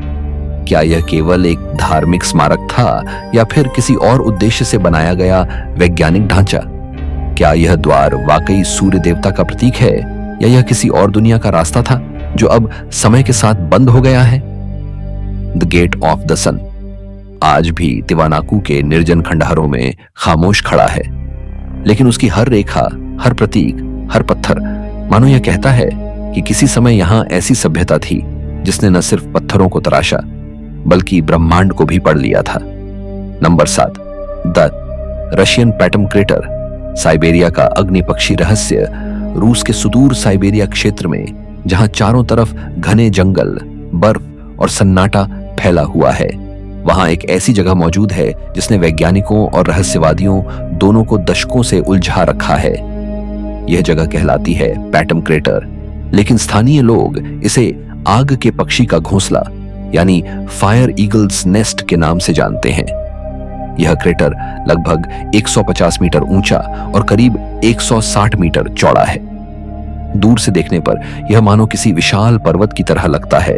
क्या यह केवल एक धार्मिक स्मारक था या फिर किसी और उद्देश्य से बनाया गया वैज्ञानिक ढांचा? क्या यह द्वार वाकई सूर्य देवता का प्रतीक है या यह किसी और दुनिया का रास्ता था जो अब समय के साथ बंद हो गया है? द गेट ऑफ द सन आज भी तिवानाकू के निर्जन खंडहरों में खामोश खड़ा है, लेकिन उसकी हर रेखा, हर प्रतीक, हर पत्थर मानो यह कहता है कि किसी समय यहां ऐसी सभ्यता थी जिसने न सिर्फ पत्थरों को तराशा बल्कि ब्रह्मांड को भी पढ़ लिया था। Number 7, the Russian Patom crater, Siberia का अग्नि पक्षी रहस्य। रूस के सुदूर साइबेरिया क्षेत्र में जहां चारों तरफ घने जंगल, बर्फ और सन्नाटा फैला हुआ है, वहां एक ऐसी जगह मौजूद है जिसने वैज्ञानिकों और रहस्यवादियों दोनों को दशकों से उलझा रखा है। यह जगह कहलाती है पैटम क्रेटर, लेकिन स्थानीय लोग इसे आग के पक्षी का घोंसला यानी फायर ईगल्स नेस्ट के नाम से जानते हैं। यह क्रेटर लगभग 150 मीटर ऊंचा और करीब 160 मीटर चौड़ा है। दूर से देखने पर यह मानो किसी विशाल पर्वत की तरह लगता है,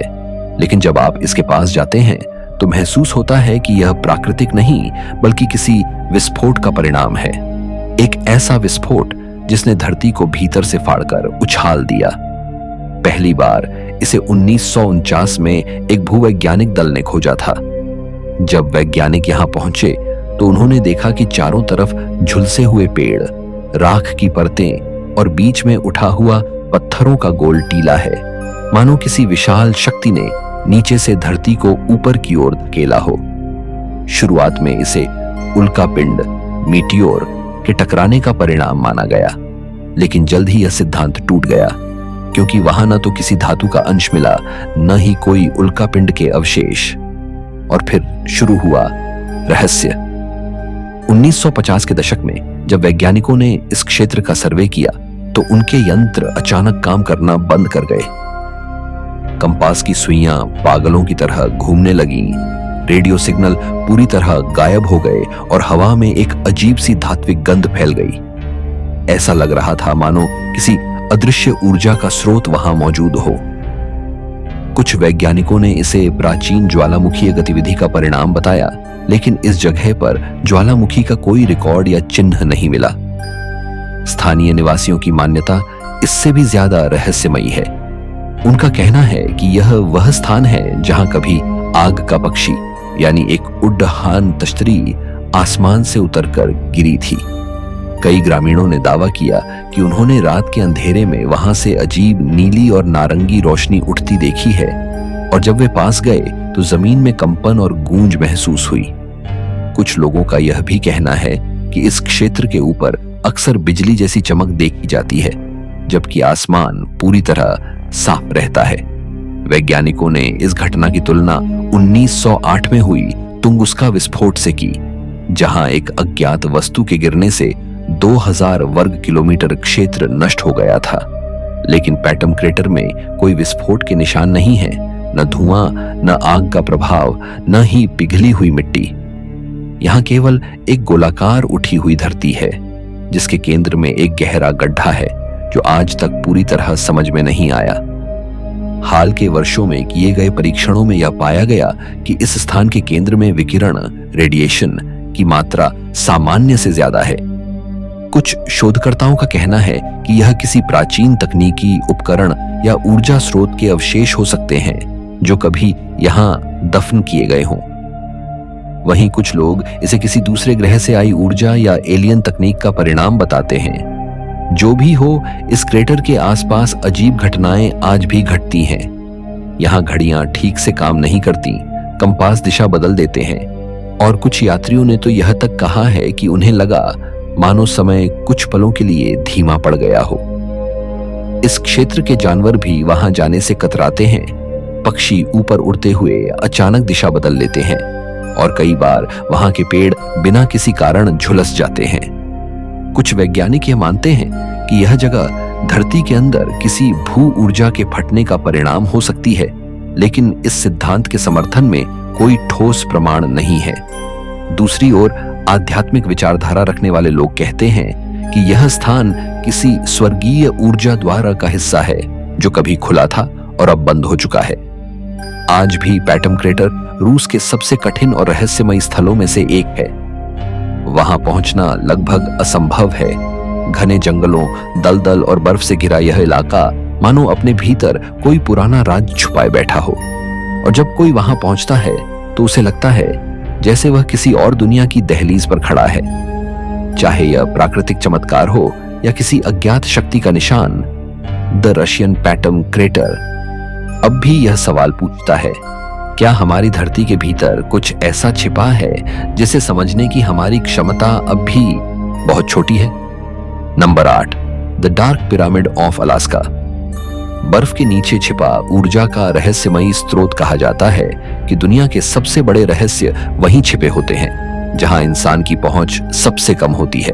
लेकिन जब आप इसके पास जाते हैं तो महसूस होता है कि यह प्राकृतिक नहीं बल्कि किसी विस्फोट का परिणाम है। एक ऐसा विस्फोट जिसने धरती को भीतर से फाड़कर उछाल दिया। पहली बार इसे 1949 में एक भूवैज्ञानिक दल ने खोजा था। जब वैज्ञानिक यहां पहुंचे तो उन्होंने देखा कि चारों तरफ झुलसे हुए पेड़, राख की परतें और बीच में उठा हुआ पत्थरों का गोल टीला है। मानो किसी विशाल शक्ति ने नीचे से धरती को ऊपर की ओर धकेला हो। शुरुआत में इसे उल्कापिंड, मीटियोर के टकराने का परिणाम माना गया, लेकिन जल्द ही यह सिद्धांत टूट गया, क्योंकि वहां न तो किसी धातु का अंश मिला, न ही कोई उल्कापिंड के अवशेष। और फिर शुरू हुआ रहस्य। 1950 के दशक में जब वैज्ञानिकों ने इस क्षेत्र का सर्वे किया तो उनके यंत्र अचानक काम करना बंद कर गए। कंपास की सुइयां पागलों की तरह घूमने लगीं, रेडियो सिग्नल पूरी तरह गायब हो गए और हवा में एक अजीब सी धात्विक गंध फैल गई। ऐसा लग रहा था मानो किसी अदृश्य ऊर्जा का स्रोत वहां मौजूद हो। कुछ वैज्ञानिकों ने इसे प्राचीन ज्वालामुखीय गतिविधि का परिणाम बताया, लेकिन इस जगह पर ज्वालामुखी का कोई रिकॉर्ड या चिन्ह नहीं मिला। स्थानीय निवासियों की मान्यता इससे भी ज्यादा रहस्यमयी है। उनका कहना है कि यह वह स्थान है जहां कभी आग का पक्षी यानी एक उड्डहान तश्तरी आसमान से उतरकर गिरी थी। कई ग्रामीणों ने दावा किया कि उन्होंने रात के अंधेरे में वहां से अजीब नीली और नारंगी रोशनी उठती देखी है, और जब वे पास गए तो जमीन में कंपन और गूंज महसूस हुई। कुछ लोगों का यह भी कहना है कि इस क्षेत्र के ऊपर अक्सर बिजली जैसी चमक देखी जाती है, जबकि आसमान पूरी तरह साफ रहता है। वैज्ञानिकों ने इस घटना की तुलना 1908 में हुई तुंगुस्का विस्फोट से की, जहां एक अज्ञात वस्तु के गिरने से 2000 वर्ग किलोमीटर क्षेत्र नष्ट हो गया था। लेकिन पैटम क्रेटर में कोई विस्फोट के निशान नहीं है, न धुआं, न आग का प्रभाव, न ही पिघली हुई मिट्टी। यहां केवल एक गोलाकार उठी हुई धरती है, जिसके केंद्र में एक गहरा गड्ढा है जो आज तक पूरी तरह समझ में नहीं आया। हाल के वर्षों में किए गए परीक्षणों में यह पाया गया कि इस स्थान के केंद्र में विकिरण, रेडिएशन की मात्रा सामान्य से ज्यादा है। कुछ शोधकर्ताओं का कहना है कि यह किसी प्राचीन तकनीकी उपकरण या ऊर्जा स्रोत के अवशेष हो सकते हैं जो कभी यहां दफन किए गए हों। वहीं कुछ लोग इसे किसी दूसरे ग्रह से आई ऊर्जा या एलियन तकनीक का परिणाम बताते हैं। जो भी हो, इस क्रेटर के आसपास अजीब घटनाएं आज भी घटती हैं। यहां घड़ियां ठीक से काम नहीं करती, कंपास दिशा बदल देते हैं, और कुछ यात्रियों ने तो यह तक कहा है कि उन्हें लगा मानो समय कुछ पलों के लिए धीमा पड़ गया हो। इस क्षेत्र के जानवर भी वहां जाने से कतराते हैं। पक्षी ऊपर उड़ते हुए अचानक दिशा बदल लेते हैं, और कई बार वहां के पेड़ बिना किसी कारण झुलस जाते हैं। कुछ वैज्ञानिक यह मानते हैं कि यह जगह धरती के अंदर किसी भू ऊर्जा के फटने का परिणाम हो सकती है, लेकिन इस सिद्धांत के समर्थन में कोई ठोस प्रमाण नहीं है। दूसरी ओर आध्यात्मिक विचारधारा रखने वाले लोग कहते हैं कि यह स्थान किसी स्वर्गीय ऊर्जा द्वार का हिस्सा है जो कभी खुला था और अब बंद हो चुका है। आज भी पैटम क्रेटर रूस के सबसे कठिन और रहस्यमयी स्थलों में से एक है। वहां पहुंचना लगभग असंभव है। घने जंगलों, दलदल और बर्फ से घिरा यह इलाका मानो अपने भीतर कोई पुराना राज छुपाए बैठा हो, और जब कोई वहां पहुंचता है तो उसे लगता है जैसे वह किसी और दुनिया की दहलीज पर खड़ा है। चाहे यह प्राकृतिक चमत्कार हो या किसी अज्ञात शक्ति का निशान, द रशियन पैटम क्रेटर अब भी यह सवाल पूछता है, क्या हमारी धरती के भीतर कुछ ऐसा छिपा है जिसे समझने की हमारी क्षमता अब भी बहुत छोटी है? Number 8, the dark pyramid of Alaska. बर्फ के नीचे छिपा ऊर्जा का रहस्यमयी स्रोत कहा जाता है कि दुनिया के सबसे बड़े रहस्य वहीं छिपे होते हैं जहां इंसान की पहुंच सबसे कम होती है,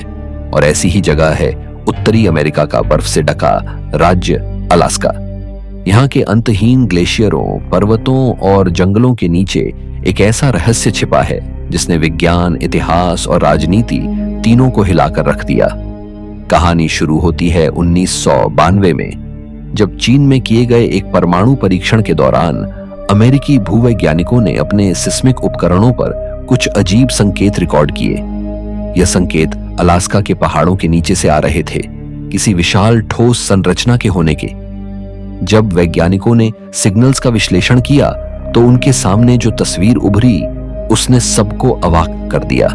और ऐसी ही जगह है उत्तरी अमेरिका का बर्फ से ढका राज्य अलास्का। यहाँ के अंतहीन ग्लेशियरों, पर्वतों और जंगलों के नीचे एक ऐसा रहस्य छिपा है जिसने विज्ञान, इतिहास और राजनीति तीनों को हिलाकर रख दिया। कहानी शुरू होती है 1992 में, जब चीन में किए गए एक परमाणु परीक्षण के दौरान अमेरिकी भूवैज्ञानिकों ने अपने सिस्मिक उपकरणों पर कुछ अजीब संकेत रिकॉर्ड किए। यह संकेत अलास्का के पहाड़ों के नीचे से आ रहे थे, किसी विशाल ठोस संरचना के होने के। जब वैज्ञानिकों ने सिग्नल्स का विश्लेषण किया तो उनके सामने जो तस्वीर उभरी उसने सबको अवाक कर दिया।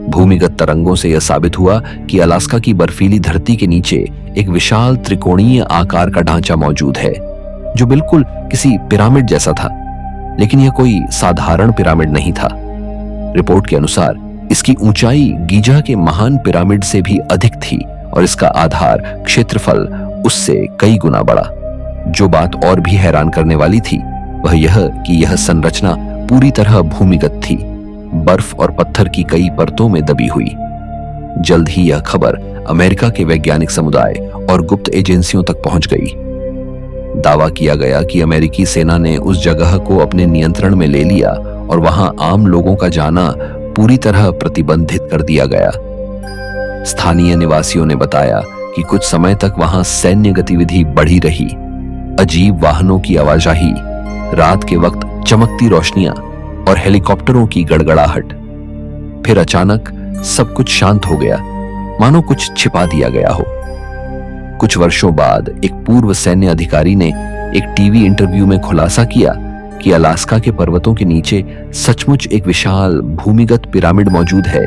भूमिगत तरंगों से यह साबित हुआ कि अलास्का की बर्फीली धरती के नीचे एक विशाल त्रिकोणीय आकार का ढांचा मौजूद है, जो बिल्कुल किसी पिरामिड जैसा था, लेकिन यह कोई साधारण पिरामिड नहीं था। रिपोर्ट के अनुसार इसकी ऊंचाई गीजा के महान पिरामिड से भी अधिक थी और इसका आधार क्षेत्रफल उससे कई गुना बढ़ा। जो बात और भी हैरान करने वाली थी वह यह कि यह संरचना पूरी तरह भूमिगत थी, बर्फ और पत्थर की कई परतों में दबी हुई। जल्द ही यह खबर अमेरिका के वैज्ञानिक समुदाय और गुप्त एजेंसियों तक पहुंच गई। दावा किया गया कि अमेरिकी सेना ने उस जगह को अपने नियंत्रण में ले लिया और वहां आम लोगों का जाना पूरी तरह प्रतिबंधित कर दिया गया। स्थानीय निवासियों ने बताया कि कुछ समय तक वहां सैन्य गतिविधि बढ़ी रही। अजीब वाहनों की आवाजाही, रात के वक्त चमकती रोशनियां और हेलीकॉप्टरों की गड़गड़ाहट। फिर अचानक सब कुछ शांत हो गया, मानो कुछ छिपा दिया गया हो। कुछ वर्षों बाद एक पूर्व सैन्य अधिकारी ने एक टीवी इंटरव्यू में खुलासा किया कि अलास्का के पर्वतों के नीचे सचमुच एक विशाल भूमिगत पिरामिड मौजूद है,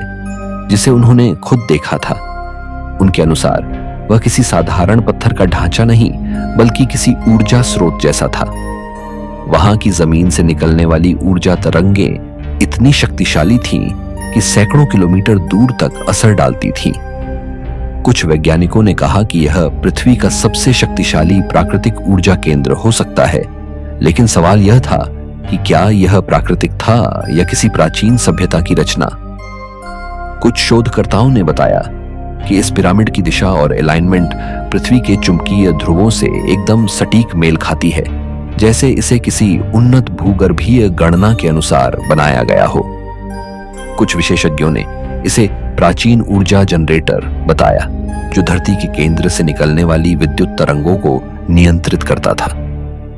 जिसे उन्होंने खुद देखा था। उनके अनुसार वह किसी साधारण पत्थर का ढांचा नहीं, बल्कि किसी ऊर्जा स्रोत जैसा था। वहां की जमीन से निकलने वाली ऊर्जा तरंगें इतनी शक्तिशाली थीं कि सैकड़ों किलोमीटर दूर तक असर डालती थीं। कुछ वैज्ञानिकों ने कहा कि यह पृथ्वी का सबसे शक्तिशाली प्राकृतिक ऊर्जा केंद्र हो सकता है, लेकिन सवाल यह था कि क्या यह प्राकृतिक था या किसी प्राचीन सभ्यता की रचना। कुछ शोधकर्ताओं ने बताया कि इस पिरामिड की दिशा और अलाइनमेंट पृथ्वी के चुंबकीय ध्रुवों से एकदम सटीक मेल खाती है, जैसे इसे किसी उन्नत भूगर्भीय गणना के अनुसार बनाया गया हो। कुछ विशेषज्ञों ने इसे प्राचीन ऊर्जा जनरेटर बताया, जो धरती के केंद्र से निकलने वाली विद्युत तरंगों को नियंत्रित करता था।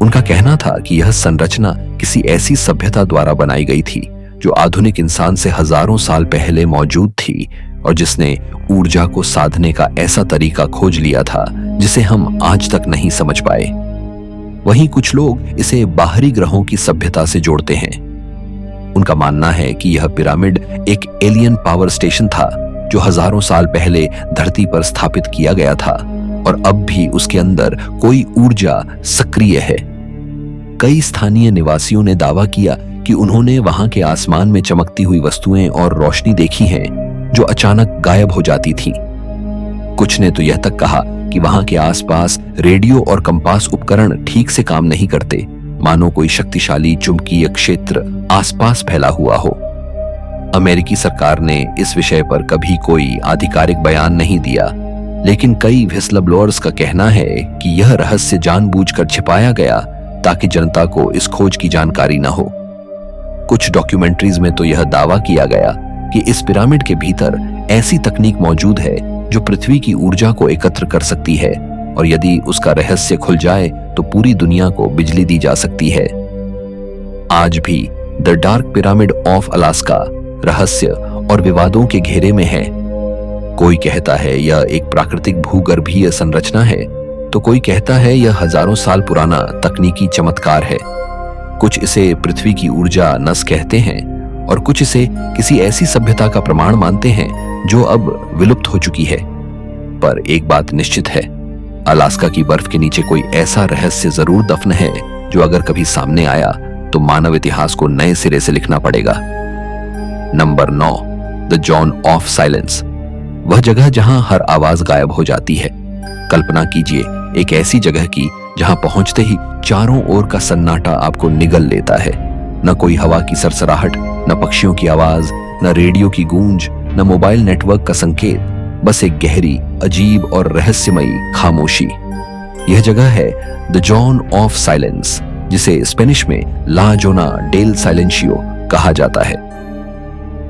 उनका कहना था कि यह संरचना किसी ऐसी सभ्यता द्वारा बनाई गई थी जो आधुनिक इंसान से हजारों साल पहले मौजूद थी और जिसने ऊर्जा को साधने का ऐसा तरीका खोज लिया था जिसे हम आज तक नहीं समझ पाए। वहीं कुछ लोग इसे बाहरी ग्रहों की सभ्यता से जोड़ते हैं। उनका मानना है कि यह पिरामिड एक एलियन पावर स्टेशन था जो हजारों साल पहले धरती पर स्थापित किया गया था और अब भी उसके अंदर कोई ऊर्जा सक्रिय है। कई स्थानीय निवासियों ने दावा किया कि उन्होंने वहां के आसमान में चमकती हुई वस्तुएं और रोशनी देखी है जो अचानक गायब हो जाती थीं। कुछ ने तो यह तक कहा कि वहां के आसपास रेडियो और कंपास उपकरण ठीक से काम नहीं करते, मानो कोई शक्तिशाली चुंबकीय क्षेत्र आसपास फैला हुआ हो। अमेरिकी सरकार ने इस विषय पर कभी कोई आधिकारिक बयान नहीं दिया, लेकिन कई व्हिसलब्लोअर्स का कहना है कि यह रहस्य जानबूझकर छिपाया गया ताकि जनता को इस खोज की जानकारी न हो। कुछ डॉक्यूमेंट्रीज में तो यह दावा किया गया कि इस पिरामिड के भीतर ऐसी तकनीक मौजूद है जो पृथ्वी की ऊर्जा को एकत्र कर सकती है और यदि उसका रहस्य खुल जाए तो पूरी दुनिया को बिजली दी जा सकती है। आज भी the dark pyramid of Alaska रहस्य और विवादों के घेरे में है। कोई कहता है यह एक प्राकृतिक भूगर्भीय संरचना है, तो कोई कहता है यह हजारों साल पुराना तकनीकी चमत्कार है। कुछ इसे पृथ्वी की ऊर्जा नस कहते हैं और कुछ इसे किसी ऐसी सभ्यता का प्रमाण मानते हैं जो अब विलुप्त हो चुकी है। पर एक बात निश्चित है, अलास्का की बर्फ के नीचे कोई ऐसा रहस्य जरूर दफन है जो अगर कभी सामने आया तो मानव इतिहास को नए सिरे से लिखना पड़ेगा। Number 9, the zone of silence. वह जगह जहां हर आवाज गायब हो जाती है। कल्पना कीजिए एक ऐसी जगह की जहां पहुंचते ही चारों ओर का सन्नाटा आपको निगल लेता है। न कोई हवा की सरसराहट, न पक्षियों की आवाज, न रेडियो की गूंज, न मोबाइल नेटवर्क का संकेत, बस एक गहरी, अजीब और रहस्यमयी खामोशी। यह जगह है द जोन ऑफ साइलेंस, जिसे स्पेनिश में ला जोना डेल साइलेंशियो कहा जाता है।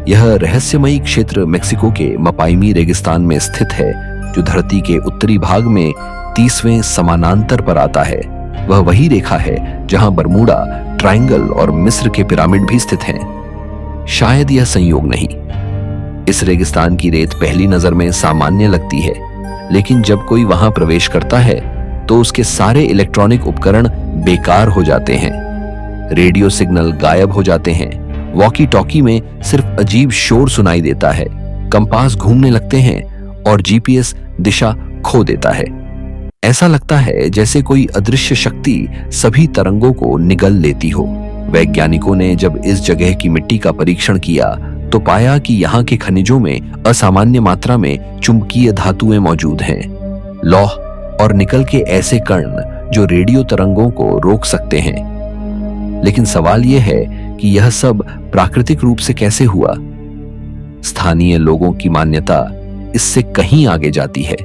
यह रहस्यमयी क्षेत्र मेक्सिको के मपाइमी रेगिस्तान में स्थित है, जो धरती के उत्तरी भाग में 30वें समानांतर पर आता है। वह वही रेखा है जहां बरमूडा ट्रायंगल और मिस्र के पिरामिड भी स्थित हैं। शायद यह संयोग नहीं। इस रेगिस्तान की रेत पहली नजर में सामान्य लगती है, लेकिन जब कोई वहां प्रवेश करता है तो उसके सारे इलेक्ट्रॉनिक उपकरण बेकार हो जाते हैं। रेडियो सिग्नल गायब हो जाते हैं, वॉकी टॉकी में सिर्फ अजीब शोर सुनाई देता है, कंपास घूमने लगते हैं और जीपीएस दिशा खो देता है। ऐसा लगता है जैसे कोई अदृश्य शक्ति सभी तरंगों को निगल लेती हो। वैज्ञानिकों ने जब इस जगह की मिट्टी का परीक्षण किया तो पाया कि यहाँ के खनिजों में असामान्य मात्रा में चुंबकीय धातुएं मौजूद हैं, लौह और निकल के ऐसे कण जो रेडियो तरंगों को रोक सकते हैं। लेकिन सवाल यह है कि यह सब प्राकृतिक रूप से कैसे हुआ? स्थानीय लोगों की मान्यता इससे कहीं आगे जाती है।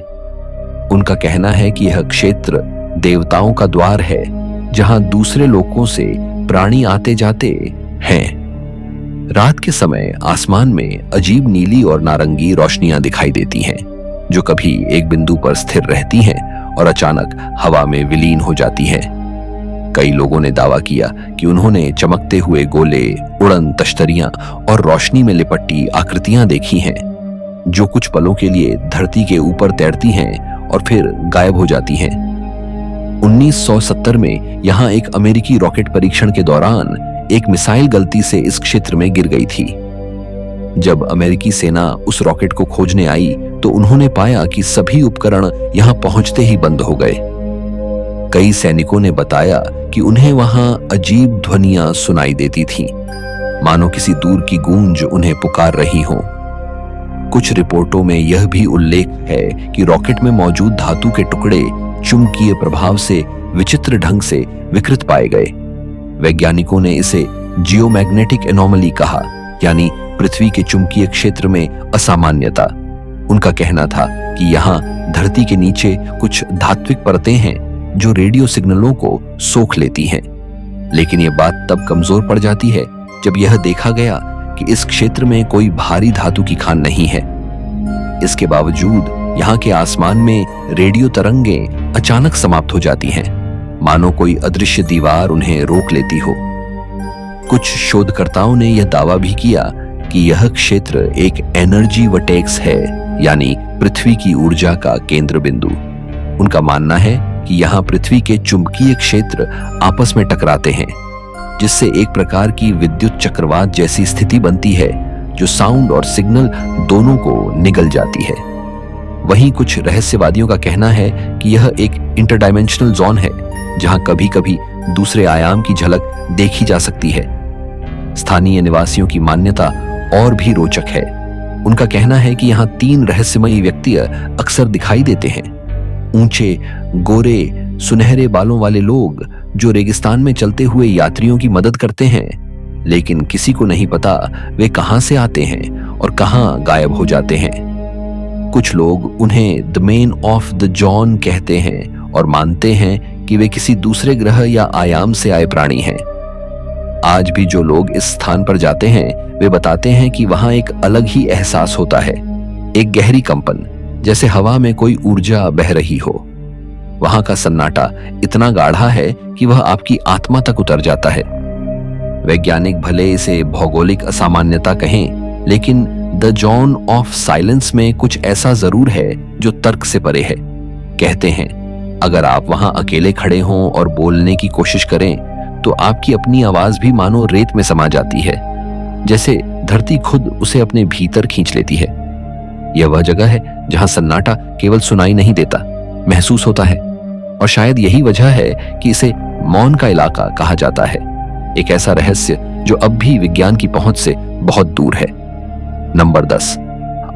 उनका कहना है कि यह क्षेत्र देवताओं का द्वार है, जहां दूसरे लोकों से प्राणी आते जाते हैं। रात के समय आसमान में अजीब नीली और नारंगी रोशनियां दिखाई देती हैं, जो कभी एक बिंदु पर स्थिर रहती हैं और अचानक हवा में विलीन हो जाती हैं। कई लोगों ने दावा किया कि उन्होंने चमकते हुए गोले, उड़न तश्तरियां और रोशनी में लिपटी आकृतियां देखी हैं, जो कुछ पलों के लिए धरती के ऊपर तैरती हैं और फिर गायब हो जाती हैं। 1970 में यहां एक अमेरिकी रॉकेट परीक्षण के दौरान एक मिसाइल गलती से इस क्षेत्र में गिर गई थी। जब अमेरिकी सेना उस रॉकेट को खोजने आई तो उन्होंने पाया कि सभी उपकरण यहां पहुंचते ही बंद हो गए। कई सैनिकों ने बताया कि उन्हें वहां अजीब ध्वनियां सुनाई देती थीं, मानो किसी दूर की गूंज उन्हें पुकार रही हो। कुछ रिपोर्टों में यह भी उल्लेख है कि रॉकेट में मौजूद धातु के टुकड़े चुंबकीय प्रभाव से विचित्र ढंग से विकृत पाए गए। वैज्ञानिकों ने इसे जियोमैग्नेटिक एनोमली कहा, यानी पृथ्वी के चुंबकीय क्षेत्र में असामान्यता। उनका कहना था कि यहाँ धरती के नीचे कुछ धात्विक परतें हैं जो रेडियो सिग्नलों को सोख लेती हैं। लेकिन यह बात तब कमजोर पड़ जाती है जब यह देखा गया कि इस क्षेत्र में कोई भारी धातु की खान नहीं है। इसके बावजूद यहाँ के आसमान में रेडियो तरंगें अचानक समाप्त हो जाती हैं, मानो कोई अदृश्य दीवार उन्हें रोक लेती हो। कुछ शोधकर्ताओं ने यह दावा भी किया कि यह क्षेत्र एक एनर्जी वर्टेक्स है, यानी पृथ्वी की ऊर्जा का केंद्र बिंदु। उनका मानना है कि यहाँ पृथ्वी के चुंबकीय क्षेत्र आपस में टकराते हैं, जिससे एक प्रकार की विद्युत चक्रवात जैसी स्थिति बनती है, जो साउंड और सिग्नल दोनों को निगल जाती है। वहीं कुछ रहस्यवादियों का कहना है कि यह एक इंटरडायमेंशनल जोन है, जहां कभी कभी दूसरे आयाम की झलक देखी जा सकती है। स्थानीय निवासियों की मान्यता और भी रोचक है। उनका कहना है कि यहाँ 3 रहस्यमयी व्यक्ति अक्सर दिखाई देते हैं। ऊंचे, गोरे, सुनहरे बालों वाले लोग जो रेगिस्तान में चलते हुए यात्रियों की मदद करते हैं, लेकिन किसी को नहीं पता वे कहां से आते हैं और कहां गायब हो जाते हैं। कुछ लोग उन्हें the man of the John कहते हैं और मानते हैं कि वे किसी दूसरे ग्रह या आयाम से आए प्राणी हैं। आज भी जो लोग इस स्थान पर जाते हैं वे बताते हैं कि वहां एक अलग ही एहसास होता है, एक गहरी कंपन, जैसे हवा में कोई ऊर्जा बह रही हो। वहां का सन्नाटा इतना गाढ़ा है कि वह आपकी आत्मा तक उतर जाता है। वैज्ञानिक भले इसे भौगोलिक असामान्यता कहें, लेकिन द जॉन ऑफ साइलेंस में कुछ ऐसा जरूर है जो तर्क से परे है। कहते हैं अगर आप वहां अकेले खड़े हों और बोलने की कोशिश करें तो आपकी अपनी आवाज भी मानो रेत में समा जाती है, जैसे धरती खुद उसे अपने भीतर खींच लेती है। यह वह जगह है जहां सन्नाटा केवल सुनाई नहीं देता, महसूस होता है। और शायद यही वजह है कि इसे मौन का इलाका कहा जाता है, एक ऐसा रहस्य जो अब भी विज्ञान की पहुंच से बहुत दूर है। नंबर 10,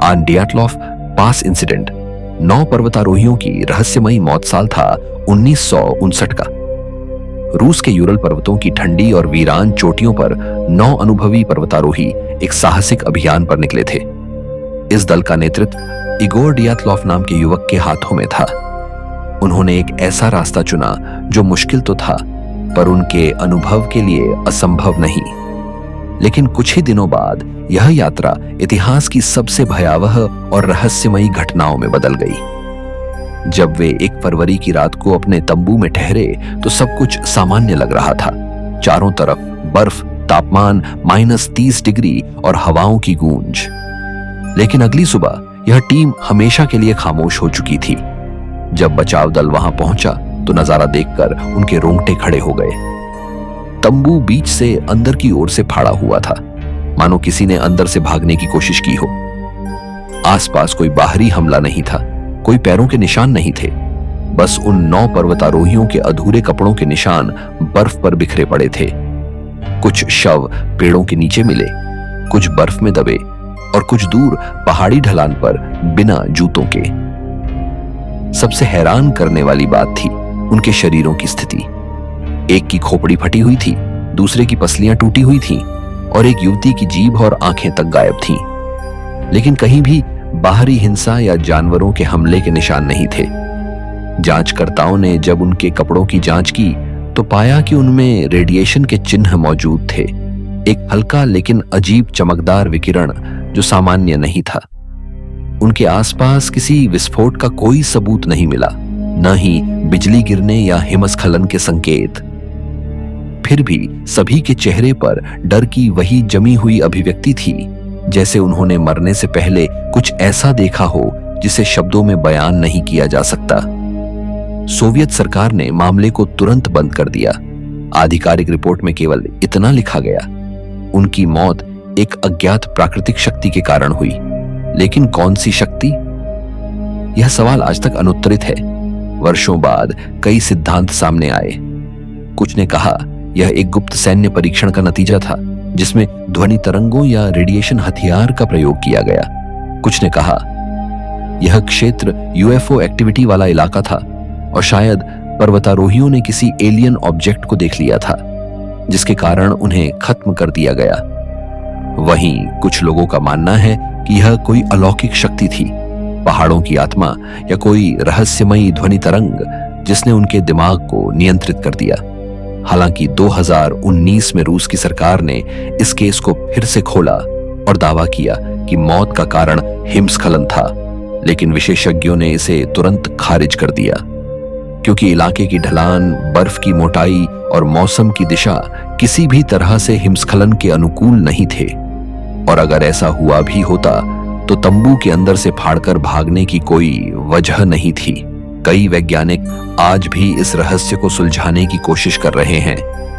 आन डियाटलॉफ पास इंसिडेंट। 9 पर्वतारोहियों की रहस्यमयी मौत साल था 1959 का। रूस के यूरल पर्वतों की ठंडी और वीरान चोटियों पर 9 अनुभवी पर्वतारोही एक साहसिक अभियान पर निकले थे। इस दल का नेतृत्व इगोर डियातलॉफ नाम के युवक के हाथों में था। उन्होंने एक ऐसा रास्ता चुना जो मुश्किल तो था, पर उनके अनुभव के लिए असंभव नहीं। लेकिन कुछ ही दिनों बाद यह यात्रा इतिहास की सबसे भयावह और रहस्यमयी घटनाओं में बदल गई। जब वे 1 फरवरी की रात को अपने तंबू में ठहरे तो सब कुछ सामान्य लग रहा था। चारों तरफ बर्फ, तापमान -30 डिग्री और हवाओं की गूंज। लेकिन अगली सुबह यह टीम हमेशा के लिए खामोश हो चुकी थी। जब बचाव दल वहां पहुंचा तो नजारा देखकर उनके रोंगटे खड़े हो गए। तंबू बीच से अंदर की ओर से फाड़ा हुआ था, मानो किसी ने अंदर से भागने की कोशिश की हो। आसपास कोई बाहरी हमला नहीं था, कोई पैरों के निशान नहीं थे। बस उन 9 पर्वतारोहियों के अधूरे कपड़ों के निशान बर्फ पर बिखरे पड़े थे। कुछ शव पेड़ों के नीचे मिले, कुछ बर्फ में दबे और कुछ दूर पहाड़ी ढलान पर बिना जूतों के। सबसे हैरान करने वाली बात थी उनके शरीरों की स्थिति। एक की खोपड़ी फटी हुई थी, दूसरे की पसलियां टूटी हुई थीं और एक युवती की जीभ और आंखें तक गायब थीं। लेकिन कहीं भी बाहरी हिंसा या जानवरों के हमले के निशान नहीं थे। जांचकर्ताओं ने जब उनके कपड़ों की जांच की तो पाया कि उनमें रेडिएशन के चिन्ह मौजूद थे, एक हल्का लेकिन अजीब चमकदार विकिरण जो सामान्य नहीं था। उनके आसपास किसी विस्फोट का कोई सबूत नहीं मिला, न ही बिजली गिरने या हिमस्खलन के संकेत। फिर भी सभी के चेहरे पर डर की वही जमी हुई अभिव्यक्ति थी, जैसे उन्होंने मरने से पहले कुछ ऐसा देखा हो जिसे शब्दों में बयान नहीं किया जा सकता। सोवियत सरकार ने मामले को तुरंत बंद कर दिया। आधिकारिक रिपोर्ट में केवल इतना लिखा गया, उनकी मौत एक अज्ञात प्राकृतिक शक्ति के कारण हुई। लेकिन कौन सी शक्ति? यह सवाल आज तक अनुत्तरित है। वर्षों बाद कई सिद्धांत सामने आए। कुछ ने कहा यह एक गुप्त सैन्य परीक्षण का नतीजा था जिसमें ध्वनि तरंगों या रेडिएशन हथियार का प्रयोग किया गया। कुछ ने कहा यह क्षेत्र यूएफओ एक्टिविटी वाला इलाका था और शायद पर्वतारोहियों ने किसी एलियन ऑब्जेक्ट को देख लिया था जिसके कारण उन्हें खत्म कर दिया गया। वहीं कुछ लोगों का मानना है कि यह कोई अलौकिक शक्ति थी, पहाड़ों की आत्मा या कोई रहस्यमयी ध्वनि तरंग जिसने उनके दिमाग को नियंत्रित कर दिया। हालांकि 2019 में रूस की सरकार ने इस केस को फिर से खोला और दावा किया कि मौत का कारण हिमस्खलन था, लेकिन विशेषज्ञों ने इसे तुरंत खारिज कर दिया क्योंकि इलाके की ढलान, बर्फ की मोटाई और मौसम की दिशा किसी भी तरह से हिमस्खलन के अनुकूल नहीं थे। और अगर ऐसा हुआ भी होता तो तंबू के अंदर से फाड़कर भागने की कोई वजह नहीं थी। कई वैज्ञानिक आज भी इस रहस्य को सुलझाने की कोशिश कर रहे हैं।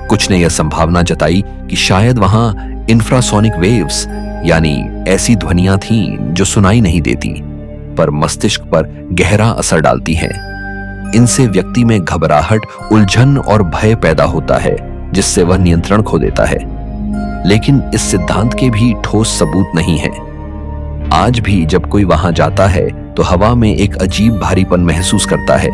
कुछ ने यह संभावना जताई कि शायद वहां इंफ्रासोनिक वेव्स यानी ऐसी ध्वनियां थीं जो सुनाई नहीं देती पर मस्तिष्क पर गहरा असर डालती हैं। इनसे व्यक्ति में घबराहट, उलझन और भय पैदा होता है जिससे वह नियंत्रण खो देता है। लेकिन इस सिद्धांत के भी ठोस सबूत नहीं है। आज भी जब कोई वहां जाता है तो हवा में एक अजीब भारीपन महसूस करता है।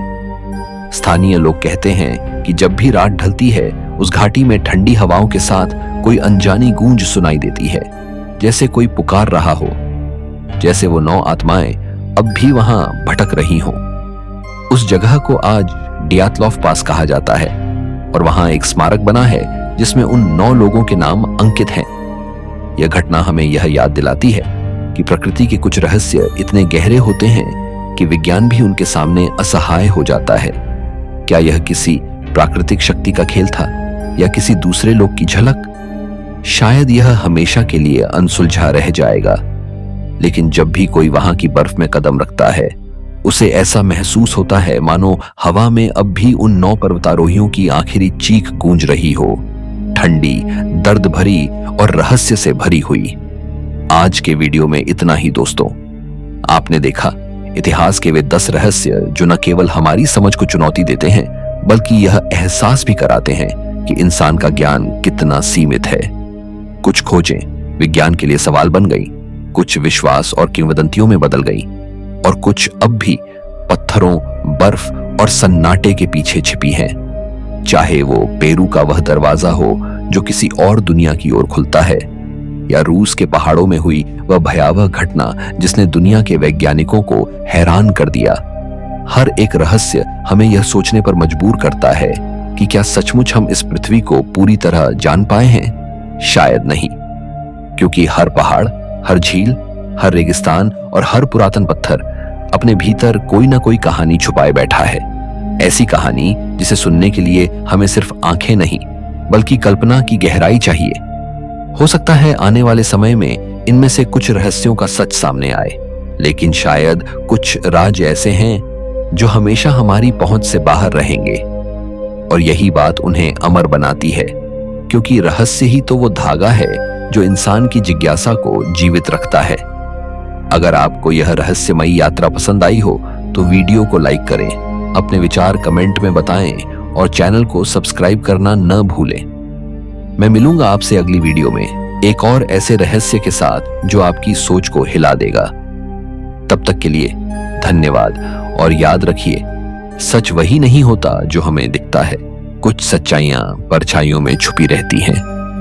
स्थानीय लोग कहते हैं कि जब भी रात ढलती है उस घाटी में ठंडी हवाओं के साथ कोई अनजानी गूंज सुनाई देती है, जैसे कोई पुकार रहा हो, जैसे वो 9 आत्माएं अब भी वहां भटक रही हों। उस जगह को आज डियातलॉफ पास कहा जाता है और वहां एक स्मारक बना है जिसमें उन 9 लोगों के नाम अंकित हैं। यह घटना हमें यह याद दिलाती है कि प्रकृति के कुछ रहस्य इतने गहरे होते हैं कि विज्ञान भी उनके सामने असहाय हो जाता है। क्या यह किसी प्राकृतिक शक्ति का खेल था या किसी दूसरे लोक की झलक? शायद यह हमेशा के लिए अनसुलझा रह जाएगा। लेकिन जब भी कोई वहां की बर्फ में कदम रखता है उसे ऐसा महसूस होता है मानो हवा में अब भी उन 9 पर्वतारोहियों की आखिरी चीख गूंज रही हो, ठंडी, दर्द भरी और रहस्य से भरी हुई। आज के वीडियो में इतना ही दोस्तों। आपने देखा इतिहास के वे 10 रहस्य जो न केवल हमारी समझ को चुनौती देते हैं बल्कि यह एहसास भी कराते हैं कि इंसान का ज्ञान कितना सीमित है। कुछ खोजें विज्ञान के लिए सवाल बन गई, कुछ विश्वास और किंवदंतियों में बदल गई और कुछ अब भी पत्थरों, बर्फ और सन्नाटे के पीछे छिपी हैं। चाहे वो पेरू का वह दरवाजा हो जो किसी और दुनिया की ओर खुलता है या रूस के पहाड़ों में हुई वह भयावह घटना जिसने दुनिया के वैज्ञानिकों को हैरान कर दिया। हर एक रहस्य हमें यह सोचने पर मजबूर करता है कि क्या सचमुच हम इस पृथ्वी को पूरी तरह जान पाए हैं? शायद नहीं, क्योंकि हर पहाड़, हर झील, हर रेगिस्तान और हर पुरातन पत्थर अपने भीतर कोई ना कोई कहानी छुपाए बैठा है। ऐसी कहानी जिसे सुनने के लिए हमें सिर्फ आंखें नहीं बल्कि कल्पना की गहराई चाहिए। हो सकता है आने वाले समय में इनमें से कुछ रहस्यों का सच सामने आए, लेकिन शायद कुछ राज ऐसे हैं जो हमेशा हमारी पहुंच से बाहर रहेंगे और यही बात उन्हें अमर बनाती है, क्योंकि रहस्य ही तो वो धागा है जो इंसान की जिज्ञासा को जीवित रखता है। अगर आपको यह रहस्यमयी यात्रा पसंद आई हो तो वीडियो को लाइक करें अपने विचार कमेंट में बताएं और चैनल को सब्सक्राइब करना न भूलें। मैं मिलूंगा आपसे अगली वीडियो में एक और ऐसे रहस्य के साथ जो आपकी सोच को हिला देगा। तब तक के लिए धन्यवाद और याद रखिए, सच वही नहीं होता जो हमें दिखता है, कुछ सच्चाइयां परछाइयों में छुपी रहती हैं।